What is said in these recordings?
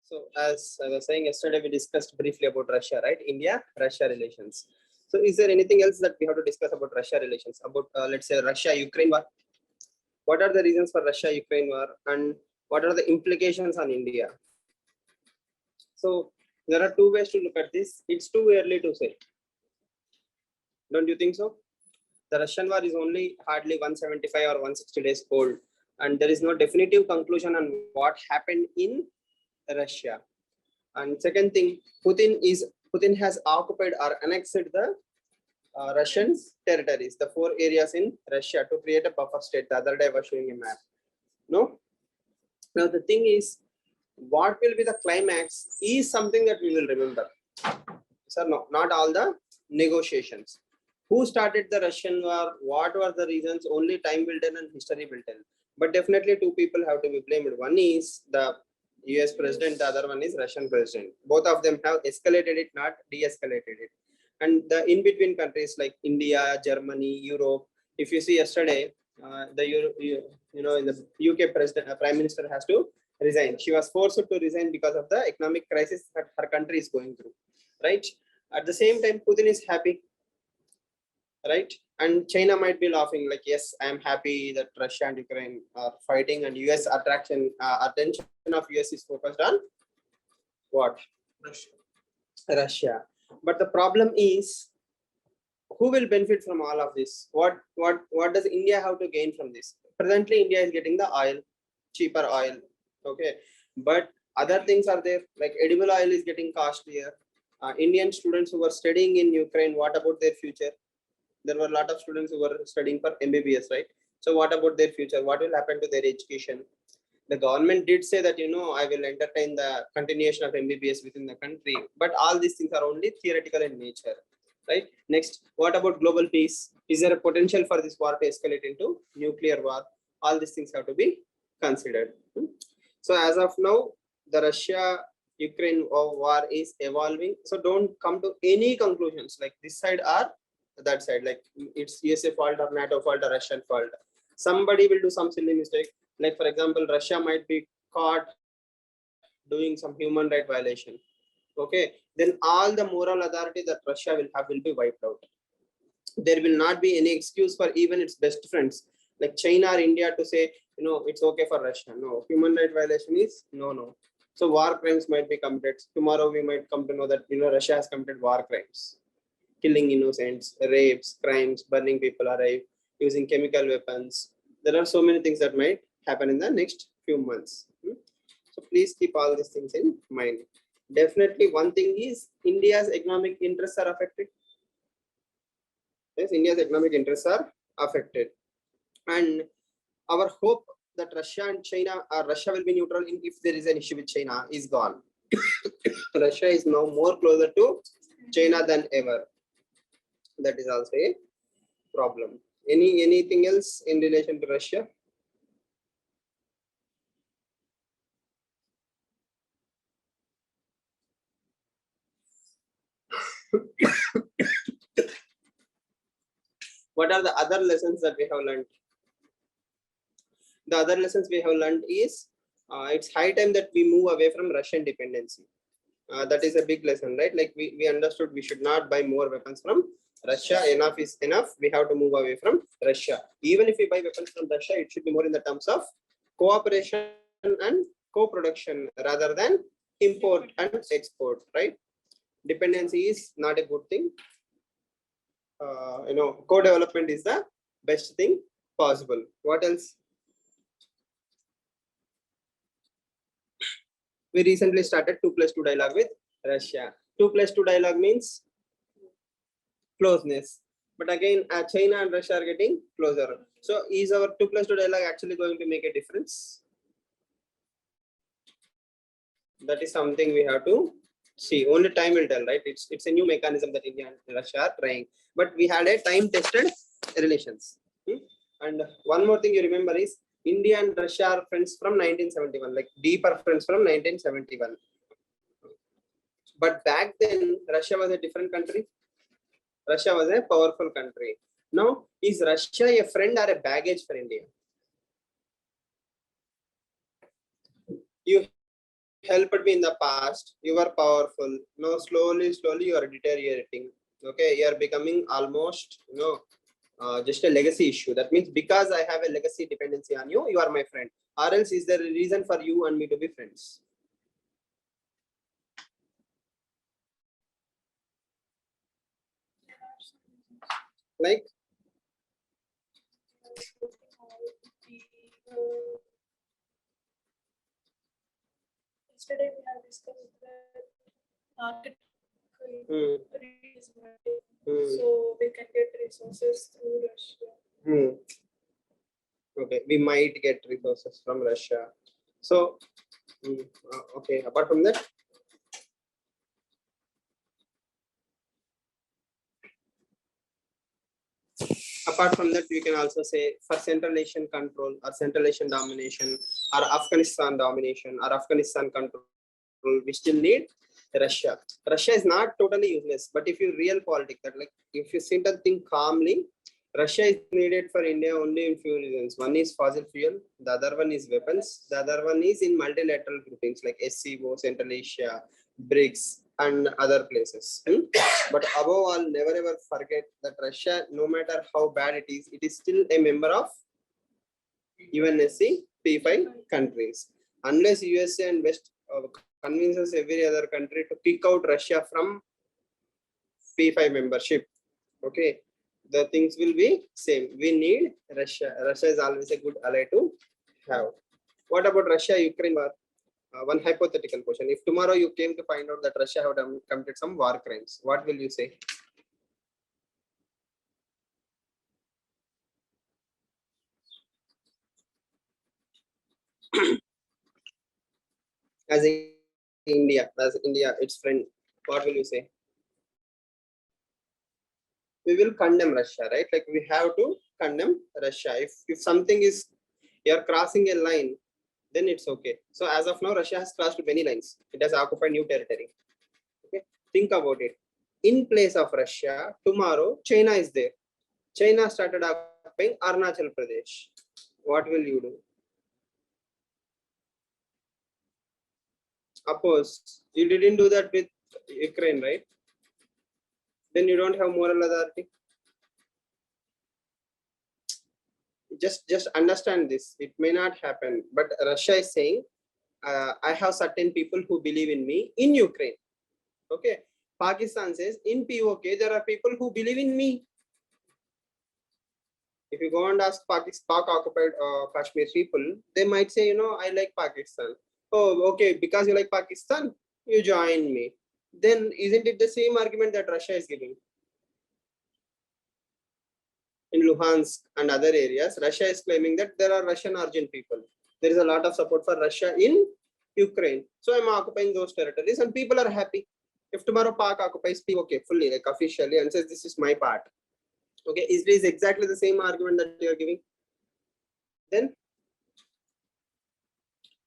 So as I was saying yesterday, we discussed briefly about Russia, right? India-Russia relations. So is there anything else that we have to discuss about Russia relations? About let's say Russia-Ukraine war. What are the reasons for Russia-Ukraine war, and what are the implications on India? So there are two ways to look at this. It's too early to say. Don't you think so? The Russian war is only hardly 175 or 160 days old, and there is no definitive conclusion on what happened in Russia. And second thing, Putin has occupied or annexed the Russian territories, the 4 areas in Russia, to create a buffer state. The other day I was showing a map. No. Now the thing is, what will be the climax is something that we will remember. Sir, no, not all the negotiations. Who started the Russian war? What were the reasons? Only time will tell and history will tell. But definitely two people have to be blamed. One is the US president, the other one is Russian president. Both of them have escalated it, not de-escalated it. And the in-between countries like India, Germany, Europe, if you see yesterday, in the UK president, prime minister has to resign. She was forced to resign because of the economic crisis that her country is going through, right? At the same time, Putin is happy, right? And China might be laughing like, yes, I am happy that Russia and Ukraine are fighting, and US attention of US is focused on what? Russia. But the problem is, who will benefit from all of this? What does India have to gain from this? Presently, India is getting the oil, cheaper oil, okay? But other things are there, like edible oil is getting costlier. Indian students who were studying in Ukraine, what about their future? There were a lot of students who were studying for MBBS, right? So what about their future? What will happen to their education? The government did say that, I will entertain the continuation of MBBS within the country, but all these things are only theoretical in nature, right? Next, what about global peace? Is there a potential for this war to escalate into nuclear war? All these things have to be considered. So as of now, the Russia-Ukraine war is evolving. So don't come to any conclusions like this side or that side, like it's USA fault or NATO fault or Russian fault. Somebody will do some silly mistake. Like for example, Russia might be caught doing some human right violation. Okay, then all the moral authority that Russia will have will be wiped out. There will not be any excuse for even its best friends like China or India to say, it's okay for Russia. No, human right violation is no. So war crimes might be committed. Tomorrow we might come to know that Russia has committed war crimes, killing innocents, rapes, crimes, burning people alive, using chemical weapons. There are so many things that might happen in the next few months. So please keep all these things in mind. Definitely one thing is India's economic interests are affected. Yes, India's economic interests are affected. And our hope that Russia and China, or Russia will be neutral if there is an issue with China is gone. Russia is now more closer to China than ever. That is also a problem. Anything else in relation to Russia? What are the other lessons that we have learned? The other lessons we have learned is it's high time that we move away from Russian dependency. That is a big lesson, right? Like we understood we should not buy more weapons from Russia. Enough is enough. We have to move away from Russia. Even if we buy weapons from Russia, it should be more in the terms of cooperation and co-production rather than import and export, right? Dependency is not a good thing. Co-development is the best thing possible. What else? We recently started 2+2 dialogue with Russia. 2+2 dialogue means closeness. But again, China and Russia are getting closer. So is our 2+2 dialogue actually going to make a difference? That is something we have to see. Only time will tell, right? It's a new mechanism that India and Russia are trying. But we had a time-tested relations. And one more thing you remember is India and Russia are friends from 1971, like deeper friends from 1971. But back then, Russia was a different country. Russia was a powerful country. Now, is Russia a friend or a baggage for India? You helped me in the past. You were powerful. Now slowly you are deteriorating. Okay, you are becoming almost, just a legacy issue. That means because I have a legacy dependency on you, you are my friend. Or else is there a reason for you and me to be friends? Like, yesterday we have discussed that market so we can get resources through Russia. Okay, we might get resources from Russia. So, okay, apart from that, we can also say for Central Asian control or Central Asian domination or Afghanistan domination or Afghanistan control, we still need Russia. Russia is not totally useless, but if you real politics, that like if you sit and think calmly, Russia is needed for India only in few reasons. One is fossil fuel, the other one is weapons, the other one is in multilateral groupings like SCO, Central Asia, BRICS, and other places. But above all, never ever forget that Russia, no matter how bad it is still a member of UNSC P5 countries. Unless USA and West convinces every other country to kick out Russia from P5 membership, okay, the things will be same. We need Russia. Russia is always a good ally to have. What about Russia-Ukraine war? One hypothetical question. If tomorrow you came to find out that Russia have committed some war crimes, what will you say? As India, its friend, what will you say? We will condemn Russia, right? Like we have to condemn Russia. If something is, you're crossing a line, then it's okay. So as of now, Russia has crossed many lines. It has occupied new territory. Okay, think about it. In place of Russia, tomorrow China is there. China started occupying Arunachal Pradesh. What will you do? Oppose. You didn't do that with Ukraine, right? Then you don't have moral authority. Just understand this. It may not happen, but Russia is saying, I have certain people who believe in me in Ukraine. Okay. Pakistan says in POK there are people who believe in me. If you go and ask Pak occupied Kashmir people, they might say, I like Pakistan. Oh, okay, because you like Pakistan, you join me. Then isn't it the same argument that Russia is giving? In Luhansk and other areas, Russia is claiming that there are Russian origin people. There is a lot of support for Russia in Ukraine. So I'm occupying those territories and people are happy. If tomorrow Pak occupies POK fully, like officially, and says this is my part, okay, is this exactly the same argument that you are giving? Then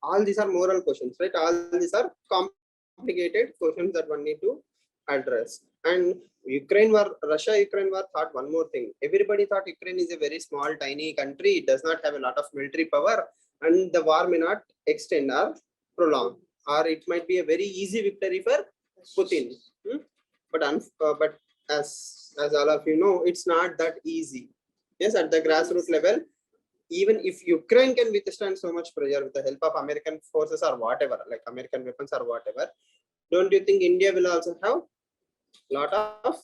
all these are moral questions, right? All these are complicated questions that one need to address. And Russia-Ukraine war thought one more thing. Everybody thought Ukraine is a very small, tiny country. It does not have a lot of military power, and the war may not extend or prolong, or it might be a very easy victory for Putin. But as all of you know, it's not that easy. Yes, at the grassroots level, even if Ukraine can withstand so much pressure with the help of American forces or whatever, like American weapons or whatever, don't you think India will also have a lot of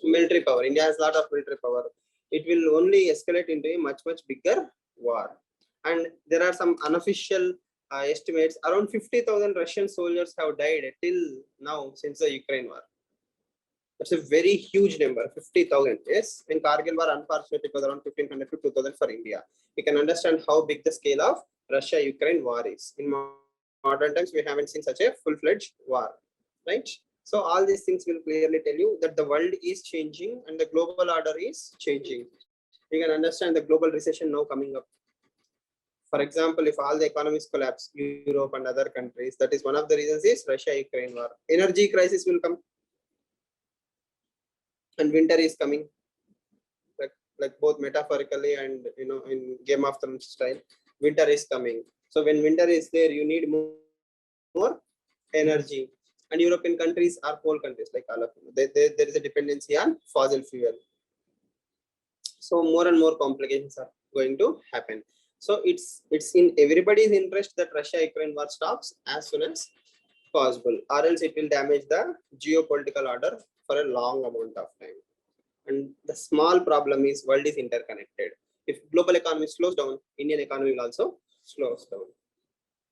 military power? India has a lot of military power. It will only escalate into a much bigger war. And there are some unofficial estimates. Around 50,000 Russian soldiers have died till now since the Ukraine war. That's a very huge number, 50,000. Yes, in Kargil war, unfortunately, it was around 1,500 to 2,000 for India. You can understand how big the scale of Russia-Ukraine war is. In modern times, we haven't seen such a full-fledged war, right? So all these things will clearly tell you that the world is changing and the global order is changing. You can understand the global recession now coming up. For example, if all the economies collapse, Europe and other countries, that is one of the reasons is Russia-Ukraine war. Energy crisis will come. And winter is coming, like both metaphorically and in Game of Thrones style. Winter is coming. So when winter is there, you need more energy. And European countries are coal countries, like all of you. There is a dependency on fossil fuel. So more and more complications are going to happen. So it's in everybody's interest that Russia-Ukraine war stops as soon as possible, or else it will damage the geopolitical order for a long amount of time. And the small problem is world is interconnected. If global economy slows down, Indian economy will also slows down.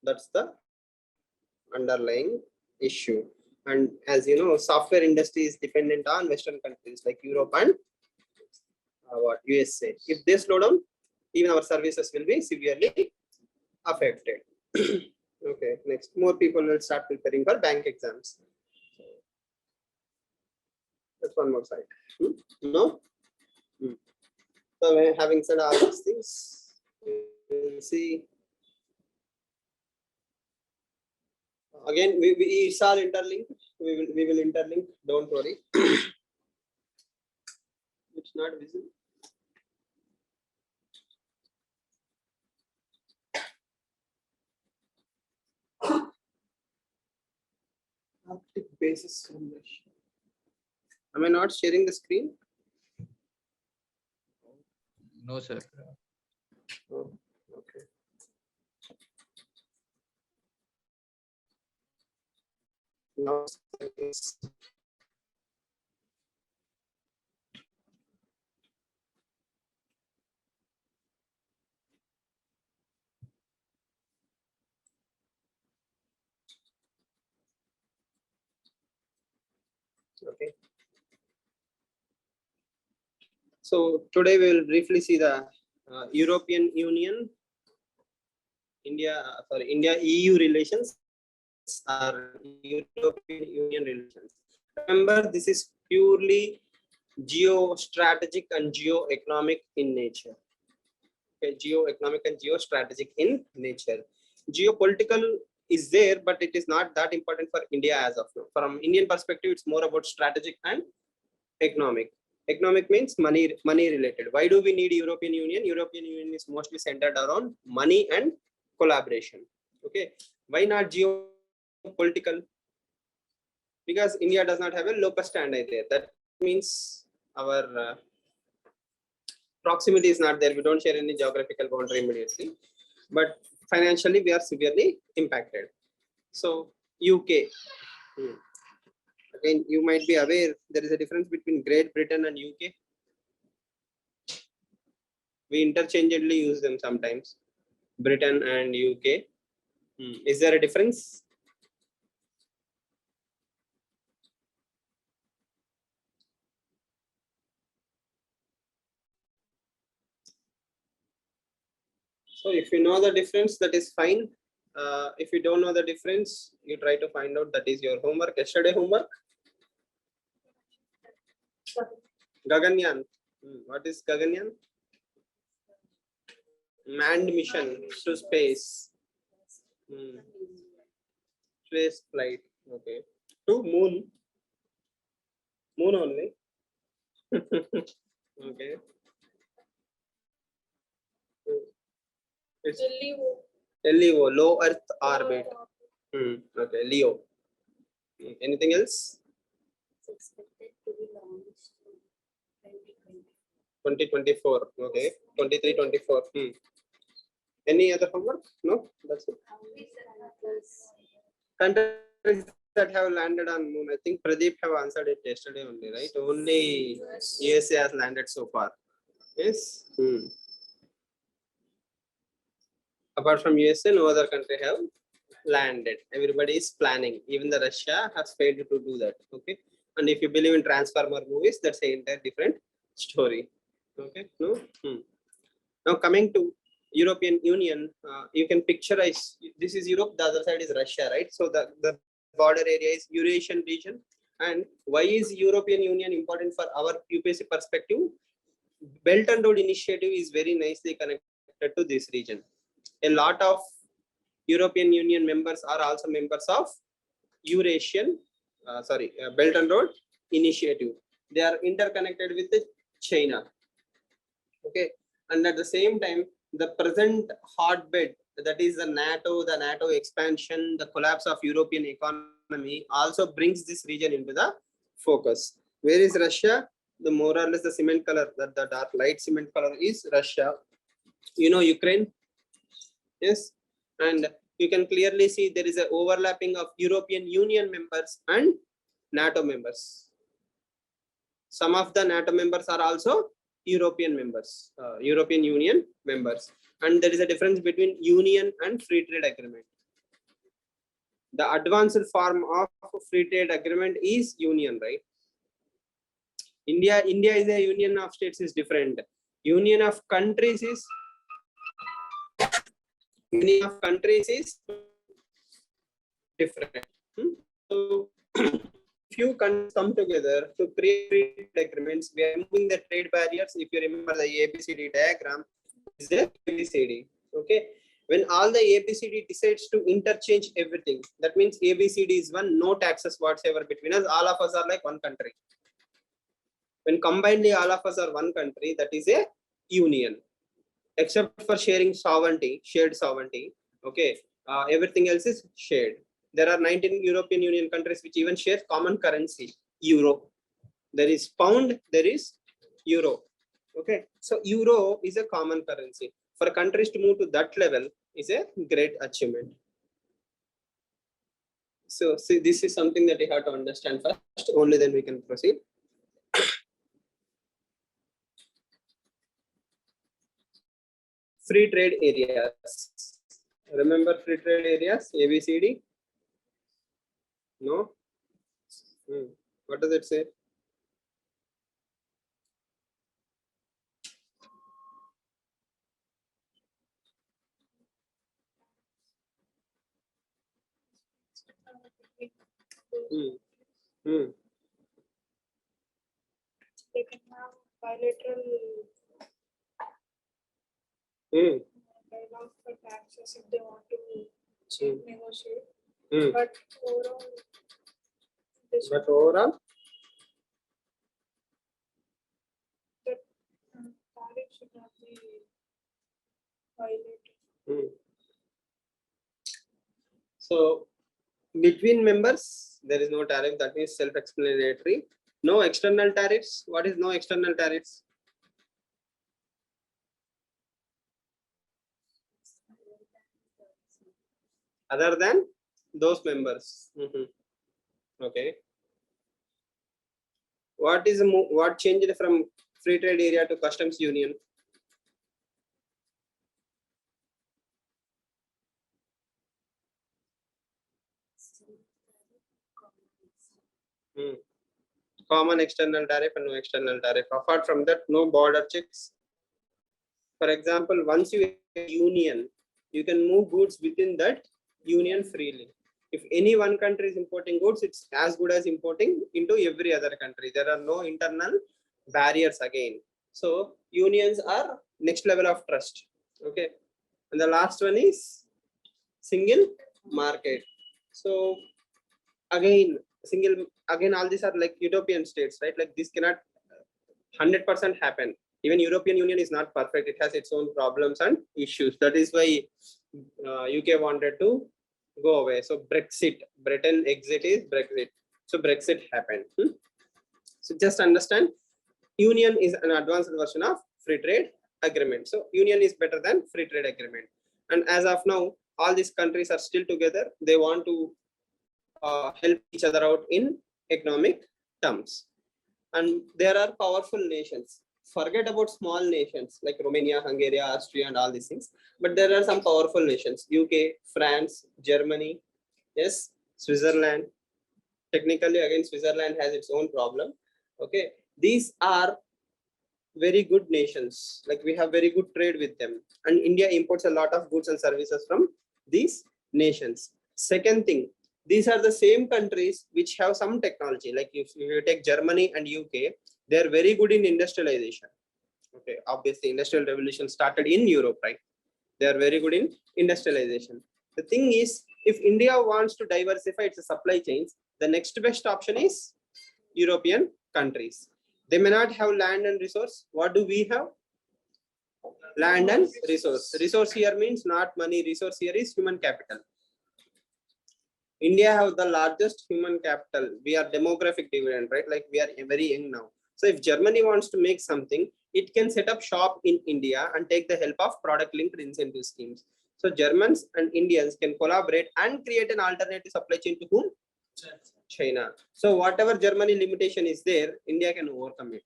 That's the underlying issue. And as you know, software industry is dependent on Western countries like Europe and USA. If they slow down, even our services will be severely affected. Okay, next, more people will start preparing for bank exams. That's one more side. No? So having said all these things, we'll see. Again, it's all interlinked. We will interlink. Don't worry. It's not visible. Arctic basis formation. Am I not sharing the screen? No, sir. Oh, okay. Now, okay. So today we will briefly see the European Union, India EU relations or European Union relations. Remember, this is purely geostrategic and geoeconomic in nature. Okay, geoeconomic and geostrategic in nature. Geopolitical is there, but it is not that important for India as of now. From Indian perspective, it's more about strategic and economic. Economic means money related. Why do we need European Union? European Union is mostly centered around money and collaboration. Okay, why not geopolitical? Because India does not have a locus standi there. That means our proximity is not there. We don't share any geographical boundary immediately, but financially we are severely impacted. So UK. Again, you might be aware there is a difference between Great Britain and UK. We interchangeably use them sometimes, Britain and UK. Is there a difference? So if you know the difference, that is fine. If you don't know the difference, you try to find out. That is your homework, yesterday homework. Gaganyaan. What is Gaganyaan? Manned mission to space. Space flight. Okay. To moon. Moon only. Okay. It's LEO, low Earth orbit. Okay, LEO. Anything else? It's expected to be launched in 2024. Okay. 23, 24. Any other homework? No, that's it. Countries that have landed on moon. I think Pradeep have answered it yesterday only, right? Only USA has landed so far. Yes. Apart from USA, no other country have landed. Everybody is planning. Even the Russia has failed to do that. Okay. And if you believe in Transformer movies, that's an entire different story. Okay. No. Now coming to European Union, you can picturize. This is Europe. The other side is Russia, right? So the border area is Eurasian region. And why is European Union important for our UPSC perspective? Belt and Road Initiative is very nicely connected to this region. A lot of European Union members are also members of Belt and Road Initiative. They are interconnected with China. Okay, and at the same time, the present hotbed, that is the NATO expansion, the collapse of European economy also brings this region into the focus. Where is Russia? The more or less the cement color, that the dark light cement color is Russia. You know Ukraine? Yes. And you can clearly see there is an overlapping of European Union members and NATO members. Some of the NATO members are also European members, European Union members. And there is a difference between union and free trade agreement. The advanced form of free trade agreement is union, right? India is a union of states is different. Union of countries is different. So few countries come together to create free trade agreements. We are removing the trade barriers. If you remember the ABCD diagram, is the ABCD. Okay. When all the ABCD decides to interchange everything, that means ABCD is one, no taxes whatsoever between us. All of us are like one country. When combinedly all of us are one country, that is a union. Except for sharing sovereignty, shared sovereignty. Okay. Everything else is shared. There are 19 European Union countries which even share common currency, euro. There is pound, there is euro. Okay. So euro is a common currency. For countries to move to that level is a great achievement. So see, this is something that you have to understand first, only then we can proceed. Free trade areas. Remember free trade areas, ABCD? No? What does it say? They can have bilateral dialogue for taxes if they want to negotiate. But overall, the tariff should not be violated. So between members, there is no tariff. That means self-explanatory. No external tariffs. What is no external tariffs? Other than those members. Okay. What changed from free trade area to customs union? Common external tariff and no external tariff. Apart from that, no border checks. For example, once you have a union, you can move goods within that union freely. If any one country is importing goods, it's as good as importing into every other country. There are no internal barriers again. So unions are next level of trust. Okay. And the last one is single market. So again, all these are like utopian states, right? Like this cannot 100% happen. Even European Union is not perfect. It has its own problems and issues. That is why UK wanted to go away. So Britain exit is Brexit. So Brexit happened. So just understand, union is an advanced version of free trade agreement. So union is better than free trade agreement. And as of now, all these countries are still together. They want to help each other out in economic terms. And there are powerful nations. Forget about small nations like Romania, Hungary, Austria, and all these things. But there are some powerful nations: UK, France, Germany, yes, Switzerland. Technically, again, Switzerland has its own problem. Okay, these are very good nations. Like we have very good trade with them, and India imports a lot of goods and services from these nations. Second thing, these are the same countries which have some technology. Like if you take Germany and UK, they are very good in industrialization. Okay, obviously industrial revolution started in Europe, right? They are very good in industrialization. The thing is, if India wants to diversify its supply chains, the next best option is European countries. They may not have land and resource. What do we have? Land and resource. Resource here means not money. Resource here is human capital. India have the largest human capital. We are demographic dividend, right? Like we are very young now. So if Germany wants to make something, it can set up shop in India and take the help of product linked incentive schemes. So Germans and Indians can collaborate and create an alternative supply chain to whom? China. So whatever Germany limitation is there, India can overcome it.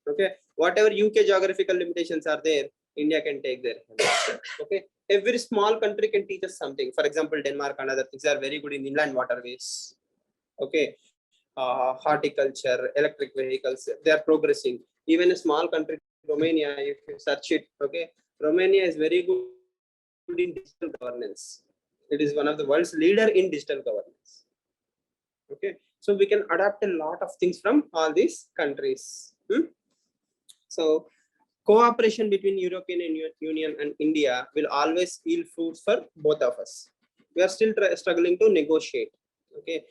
Okay. Whatever UK geographical limitations are there, India can take their help. Okay. Every small country can teach us something. For example, Denmark and other things are very good in inland waterways. Okay. Horticulture, electric vehicles, they are progressing. Even a small country, Romania, if you search it, okay, Romania is very good in digital governance. It is one of the world's leader in digital governance. Okay, so we can adapt a lot of things from all these countries. So cooperation between European Union and India will always yield fruits for both of us. We are still struggling to negotiate. Okay,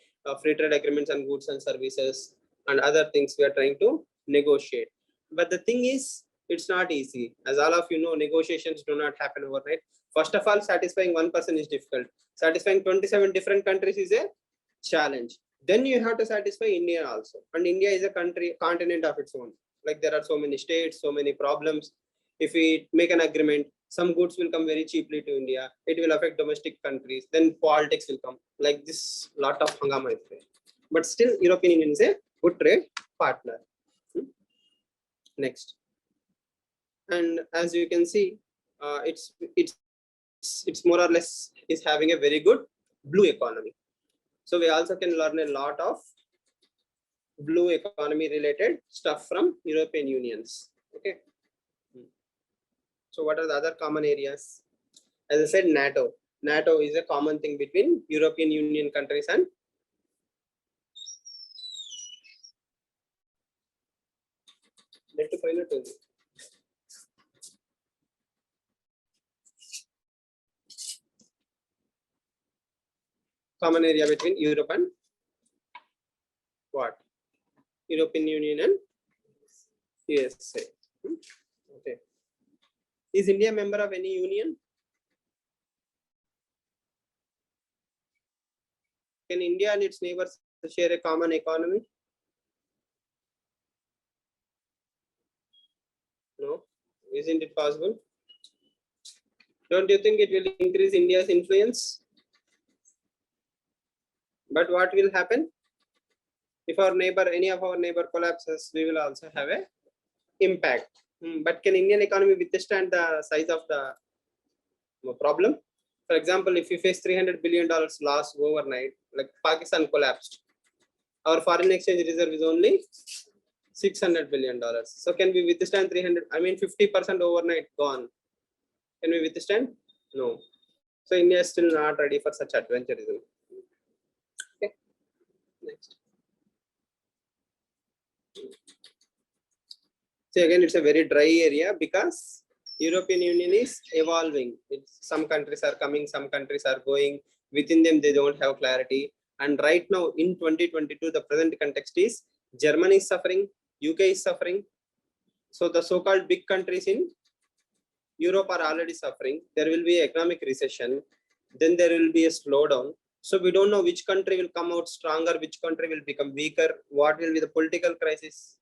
free trade agreements on goods and services and other things we are trying to negotiate. But the thing is, it's not easy. As all of you know, negotiations do not happen overnight. First of all, satisfying one person is difficult. Satisfying 27 different countries is a challenge. Then you have to satisfy India also. And India is a continent of its own. Like there are so many states, so many problems. If we make an agreement, some goods will come very cheaply to India. It will affect domestic countries. Then politics will come. Like this, lot of hangama is there. But still, European Union is a good trade partner. Next. And as you can see, it's more or less is having a very good blue economy. So we also can learn a lot of blue economy related stuff from European Unions. Okay. So what are the other common areas? As I said, NATO. NATO is a common thing between European Union countries and common area between Europe and what? European Union and USA. Okay. Is India a member of any union? Can India and its neighbors share a common economy? No. Isn't it possible? Don't you think it will increase India's influence? But what will happen? If our neighbor, any of our neighbor collapses, we will also have a impact. But can Indian economy withstand the size of the problem? For example, if you face $300 billion loss overnight, like Pakistan collapsed, our foreign exchange reserve is only $600 billion. So can we withstand 300? I mean, 50% overnight gone. Can we withstand? No. So India is still not ready for such adventurism. Okay. Next. So again, it's a very dry area because European Union is evolving. Some countries are coming, some countries are going. Within them, they don't have clarity. And right now, in 2022, the present context is Germany is suffering, UK is suffering. So the so-called big countries in Europe are already suffering. There will be economic recession. Then there will be a slowdown. So we don't know which country will come out stronger, which country will become weaker, what will be the political crisis.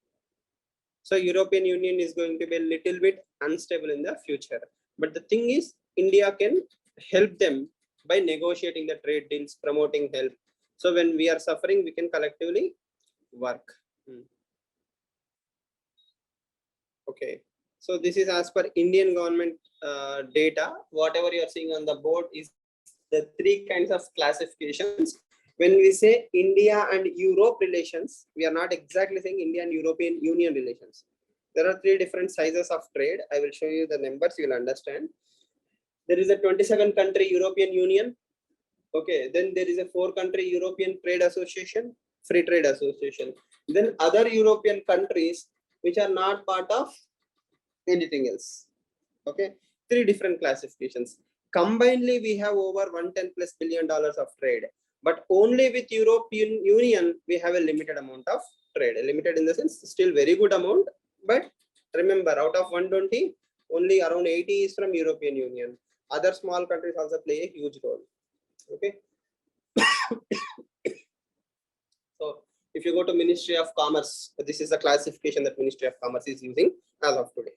So European Union is going to be a little bit unstable in the future. But the thing is, India can help them by negotiating the trade deals, promoting help. So when we are suffering, we can collectively work. Okay. So this is as per Indian government data. Whatever you are seeing on the board is the three kinds of classifications. When we say India and Europe relations, we are not exactly saying India and European Union relations. There are three different sizes of trade. I will show you the numbers, you will understand. There is a 27 country European Union. Okay, then there is a 4 country European Trade Association, Free Trade Association. Then other European countries which are not part of anything else. Okay, 3 different classifications. Combinedly, we have over $110+ billion of trade. But only with European Union, we have a limited amount of trade. Limited in the sense, still very good amount. But remember, out of 120, Only around 80 is from European Union. Other small countries also play a huge role. Okay. So if you go to Ministry of Commerce, this is the classification that Ministry of Commerce is using as of today.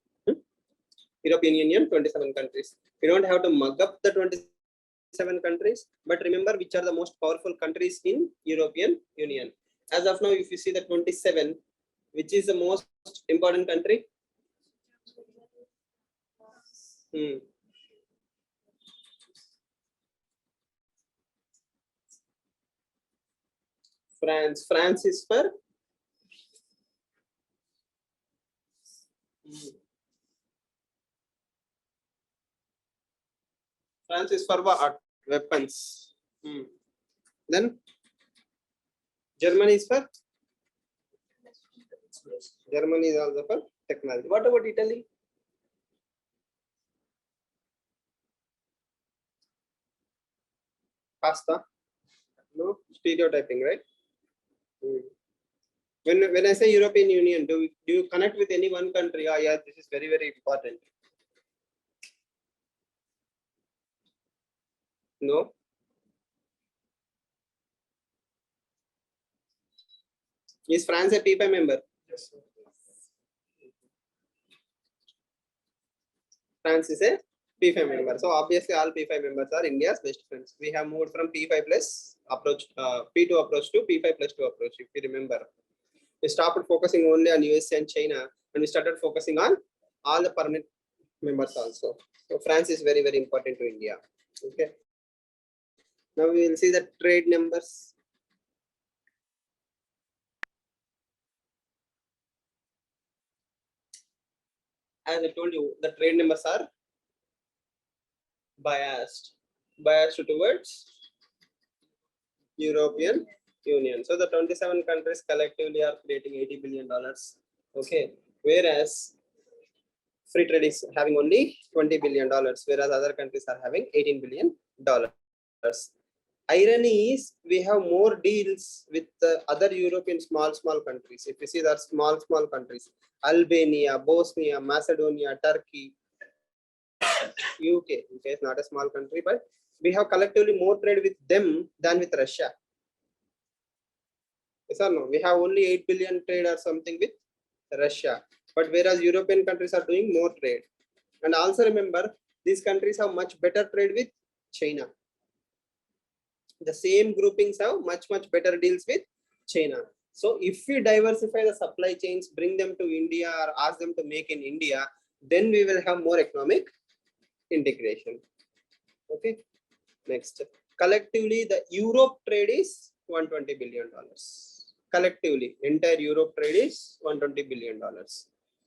European Union, 27 countries. We don't have to mug up the 27 countries, but remember which are the most powerful countries in European Union. As of now, if you see the 27, which is the most important country? France. France is for France is for what? Weapons. Then Germany is for Germany is also for technology. What about Italy? Pasta? No, stereotyping, right? When I say European Union, do you connect with any one country? Ah, yeah, this is very, very important. No. Is France a P5 member? Yes, sir. France is a P5 member. So obviously all P5 members are India's best friends. We have moved from P5 plus approach, P2 approach to P5 plus 2 approach, if you remember. We stopped focusing only on USA and China, and we started focusing on all the permanent members also. So France is very, very important to India. Okay. Now we will see the trade numbers. As I told you, the trade numbers are biased towards European Union. So the 27 countries collectively are creating $80 billion. Okay, whereas free trade is having only $20 billion, whereas other countries are having $18 billion. Irony is we have more deals with the other European small countries. If you see that small countries, Albania, Bosnia, Macedonia, Turkey, UK is not a small country, but we have collectively more trade with them than with Russia. Yes or no? We have only 8 billion trade or something with Russia, but whereas European countries are doing more trade. And also remember, these countries have much better trade with China. The same groupings have much better deals with China. So if we diversify the supply chains, bring them to India or ask them to make in India, then we will have more economic integration. Okay, next. Collectively, the Europe trade is $120 billion. Collectively, entire Europe trade is $120 billion.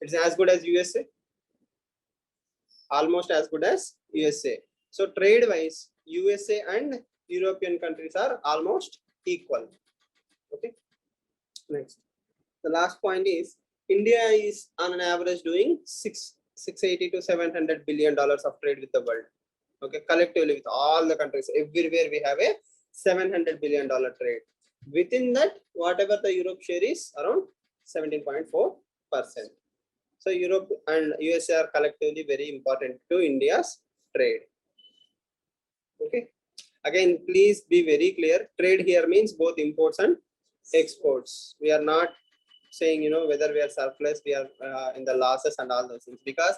It's as good as USA. Almost as good as USA. So trade wise, USA and European countries are almost equal. Okay. Next, the last point is India is on an average doing 680 to $700 billion of trade with the world. Okay, collectively with all the countries, everywhere we have a $700 billion trade. Within that, whatever the Europe share is around 17.4%. So Europe and USA are collectively very important to India's trade. Okay. Again, please be very clear. Trade here means both imports and exports. We are not saying, whether we are surplus, we are in the losses and all those things. Because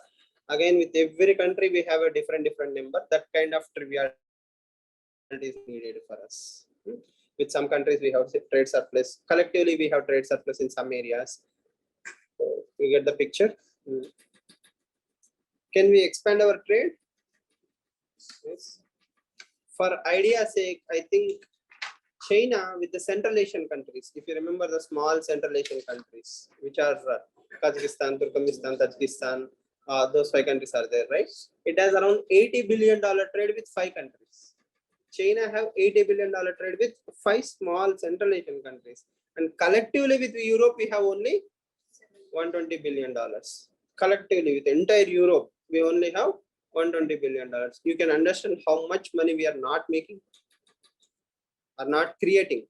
again, with every country, we have a different number. That kind of triviality is needed for us. With some countries, we have trade surplus. Collectively, we have trade surplus in some areas. So you get the picture. Can we expand our trade? Yes. For idea's sake, I think China with the Central Asian countries, if you remember the small Central Asian countries, which are Kazakhstan, Turkmenistan, Tajikistan, those 5 countries are there, right? It has around $80 billion trade with 5 countries. China have $80 billion trade with 5 small Central Asian countries. And collectively with Europe, we have only $120 billion. Collectively with entire Europe, we only have $120 billion. You can understand how much money we are not making or not creating.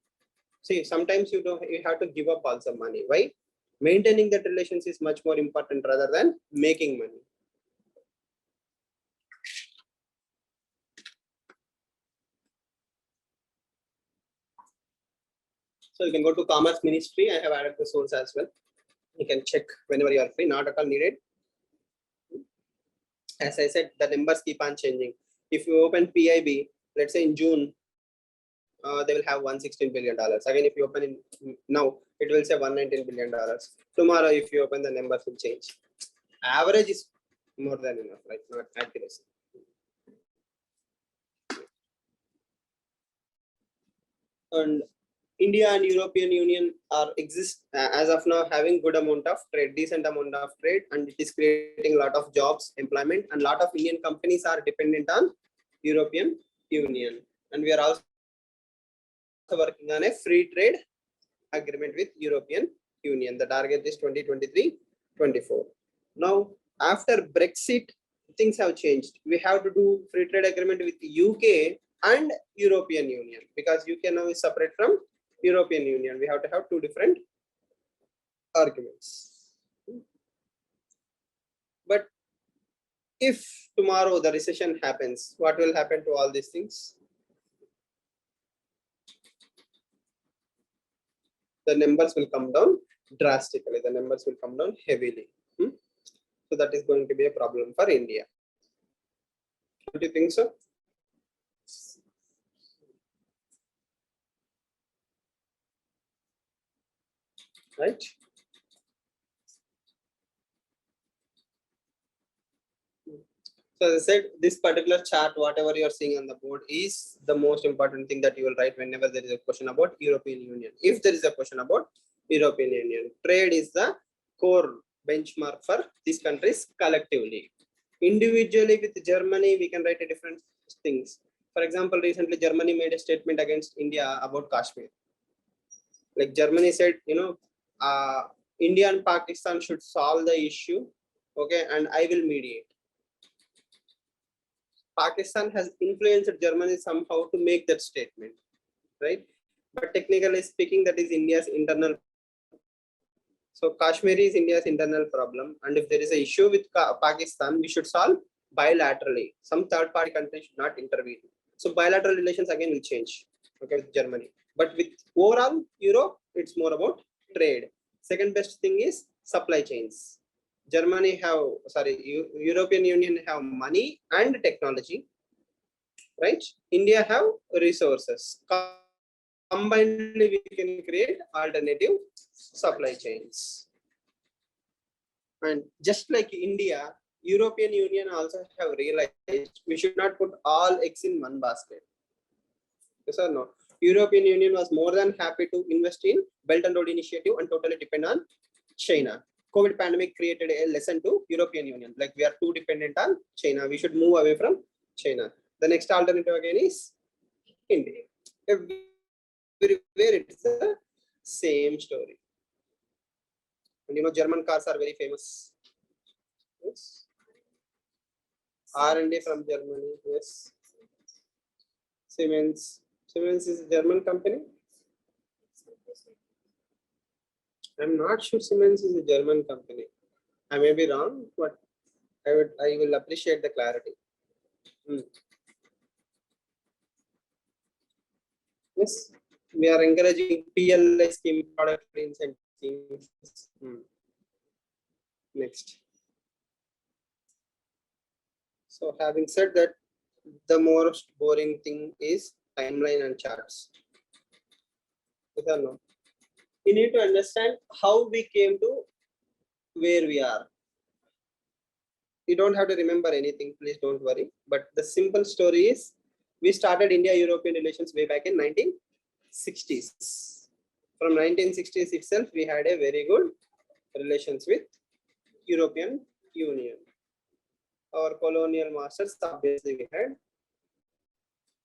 See, sometimes you have to give up also money. Why? Maintaining that relations is much more important rather than making money. So you can go to Commerce Ministry. I have added the source as well. You can check whenever you are free, not at all needed. As I said, the numbers keep on changing. If you open PIB, let's say in June, they will have $116 billion. Again, if you open in now, it will say $119 billion. Tomorrow, if you open, the numbers will change. Average is more than enough, right? Not accuracy. And India and European Union are as of now having good amount of trade, decent amount of trade, and it is creating a lot of jobs, employment, and a lot of Indian companies are dependent on European Union. And we are also working on a free trade agreement with European Union. The target is 2023-24. Now, after Brexit, things have changed. We have to do free trade agreement with the UK and European Union, because UK now is separate from European Union. We have to have two different arguments. But if tomorrow the recession happens, what will happen to all these things? The numbers will come down drastically. The numbers will come down heavily. So that is going to be a problem for India. Don't you think so? Right? So as I said, this particular chart, whatever you are seeing on the board, is the most important thing that you will write whenever there is a question about European Union. If there is a question about European Union, trade is the core benchmark for these countries collectively. Individually with Germany, we can write a different things. For example, recently Germany made a statement against India about Kashmir. Like Germany said, India and Pakistan should solve the issue, okay, and I will mediate. Pakistan has influenced Germany somehow to make that statement, right? But technically speaking, that is India's internal. So Kashmir is India's internal problem, and if there is an issue with Pakistan, we should solve bilaterally. Some third-party country should not intervene. So bilateral relations again will change, okay, with Germany. But with overall Europe, it's more about trade. Second best thing is supply chains. European Union have money and technology, right? India have resources. Combinedly, we can create alternative supply chains. And just like India, European Union also have realized we should not put all eggs in one basket. Yes or no? European Union was more than happy to invest in Belt and Road Initiative and totally depend on China. COVID pandemic created a lesson to European Union. Like we are too dependent on China. We should move away from China. The next alternative again is India. Everywhere it's the same story. And German cars are very famous. Yes. R&D from Germany. Yes. Siemens. Siemens is a German company. I'm not sure Siemens is a German company. I may be wrong, but I will appreciate the clarity. Yes, we are encouraging PLI scheme, product incentive schemes. Next. So having said that, the most boring thing is timeline and charts. No. You need to understand how we came to where we are. You don't have to remember anything, please don't worry. But the simple story is, we started India-European relations way back in 1960s. From 1960s itself, we had a very good relations with European Union. Our colonial masters, obviously we had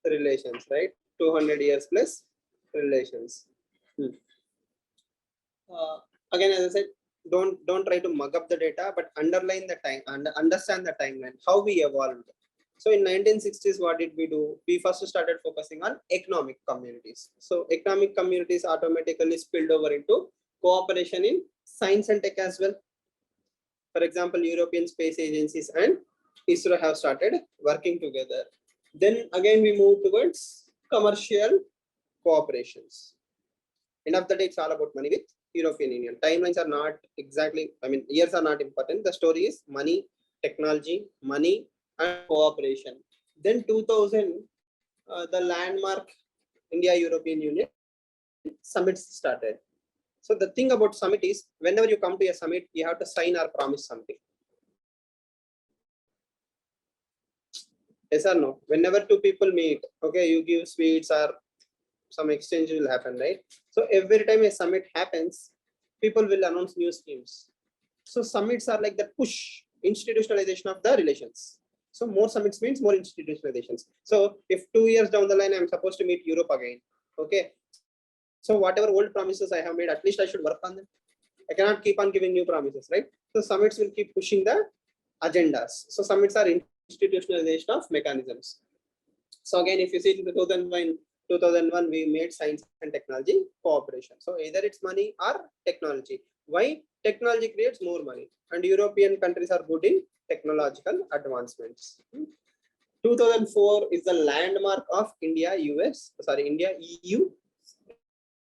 relations, right? 200 years plus relations. Again, as I said, don't try to mug up the data, but underline the time and understand the timeline, how we evolved. So in 1960s, what did we do? We first started focusing on economic communities. So economic communities automatically spilled over into cooperation in science and tech as well. For example, European space agencies and ISRO have started working together. Then again, we move towards commercial cooperations. End of the day, it's all about money with European Union. Timelines are not exactly, I mean, years are not important. The story is money, technology, money, and cooperation. Then 2000, the landmark India European Union summits started. So the thing about summit is, whenever you come to a summit, you have to sign or promise something. Yes or no? Whenever two people meet, okay, you give sweets or some exchange will happen, right? So every time a summit happens, people will announce new schemes. So summits are like the push institutionalization of the relations. So more summits means more institutionalizations. So if 2 years down the line, I'm supposed to meet Europe again, okay? So whatever old promises I have made, at least I should work on them. I cannot keep on giving new promises, right? So summits will keep pushing the agendas. So summits are institutionalization of mechanisms. So again, if you see in 2001, we made science and technology cooperation. So either it's money or technology. Why? Technology creates more money, and European countries are good in technological advancements. 2004 is the landmark of India EU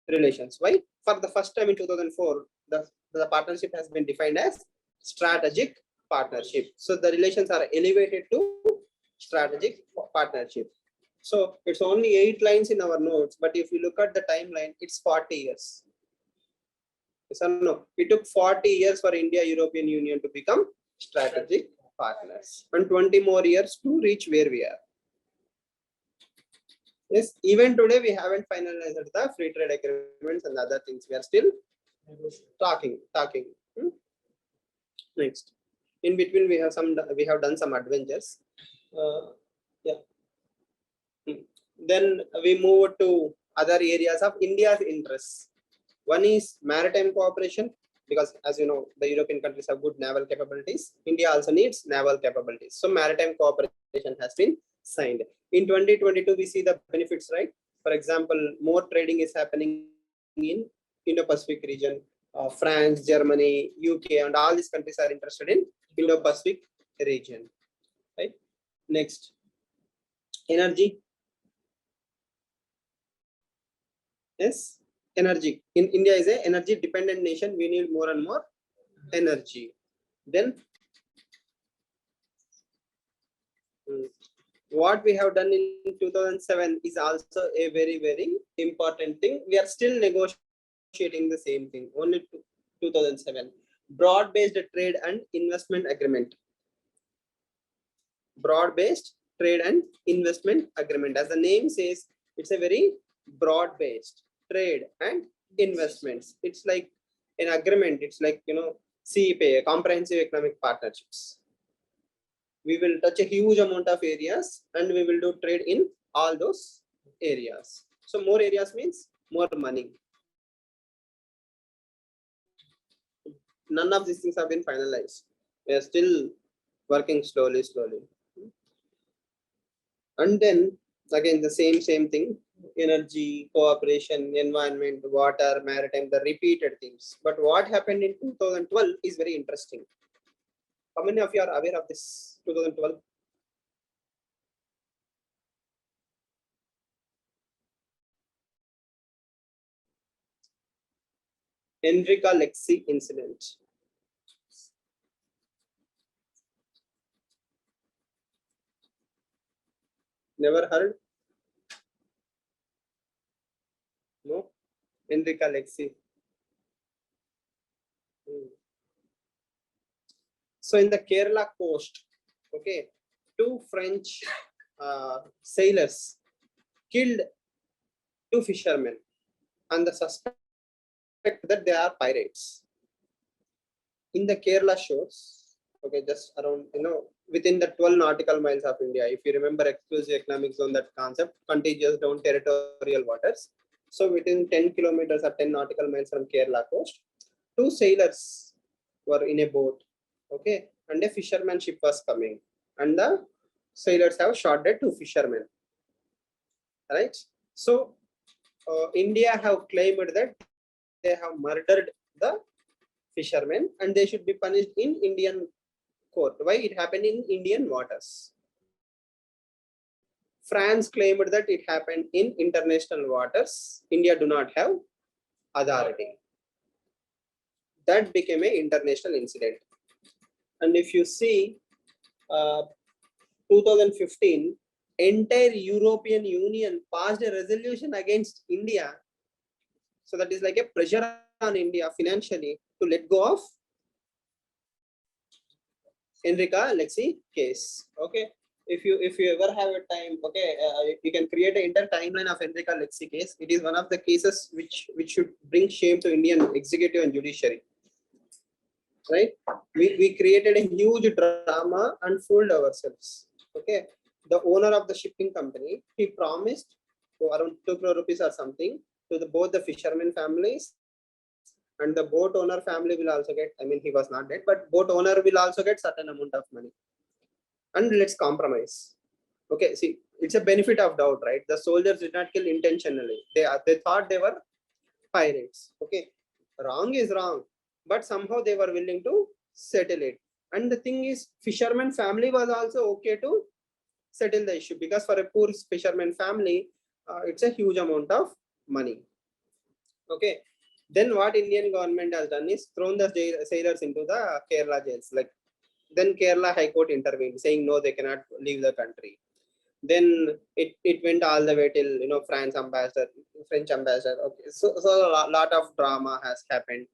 relations. Why? For the first time in 2004, the partnership has been defined as strategic partnership. So the relations are elevated to strategic partnership. So it's only 8 lines in our notes, but if you look at the timeline, it's 40 years. Yes or no? It took 40 years for India European Union to become strategic partners, and 20 more years to reach where we are. Yes, even today we haven't finalized the free trade agreements and other things. We are still talking. Next, in between we have done some adventures. Yeah. Then we move to other areas of India's interests. One is maritime cooperation, because as you know, the European countries have good naval capabilities. India also needs naval capabilities. So maritime cooperation has been signed. In 2022, we see the benefits, right? For example, more trading is happening in Indo-Pacific region. France, Germany, UK, and all these countries are interested in Indo-Pacific region, right? Next, energy. Yes, energy. In India is a energy dependent nation. We need more and more energy. Then what we have done in 2007 is also a very, very important thing. We are still negotiating the same thing, only 2007. Broad-based trade and investment agreement. Broad-based trade and investment agreement. As the name says, it's a very broad-based trade and investments. It's like an agreement. It's like, you know, CEPA, comprehensive economic partnerships. We will touch a huge amount of areas and we will do trade in all those areas. So more areas means more money. None of these things have been finalized. We are still working slowly. And then again, the same thing, energy, cooperation, environment, water, maritime, the repeated things. But what happened in 2012 is very interesting. How many of you are aware of this 2012? Enrica Lexi incident. Never heard? No? Enrica Lexi. So in the Kerala coast, okay, 2 French sailors killed 2 fishermen and the suspect that they are pirates. In the Kerala shores, okay, just around, you know, within the 12 nautical miles of India. If you remember exclusive economic zone, that concept, contiguous down territorial waters. So within 10 kilometers or 10 nautical miles from Kerala coast, 2 sailors were in a boat, okay, and a fisherman ship was coming, and the sailors have shot at 2 fishermen, right? So India have claimed that they have murdered the fishermen and they should be punished in Indian court. Why? It happened in Indian waters. France claimed that it happened in international waters. India do not have authority. That became an international incident. And if you see, 2015, entire European Union passed a resolution against India. So that is like a pressure on India financially to let go of Enrica Lexi case. Okay. If you ever have a time, okay, you can create an entire timeline of Enrica Lexi case. It is one of the cases which should bring shame to Indian executive and judiciary. Right? We created a huge drama and fooled ourselves. Okay. The owner of the shipping company, he promised around 2 crore rupees or something to both the fishermen families, and the boat owner family will also get, I mean, he was not dead, but boat owner will also get certain amount of money. And let's compromise. Okay, see, it's a benefit of doubt, right? The soldiers did not kill intentionally. They thought they were pirates. Okay, wrong is wrong, but somehow they were willing to settle it. And the thing is, fisherman family was also okay to settle the issue, because for a poor fisherman family, it's a huge amount of money. Okay, then what Indian government has done is thrown the sailors into the Kerala jails. Like, then Kerala High Court intervened, saying no, they cannot leave the country. Then it went all the way till French ambassador. Okay, so a lot of drama has happened.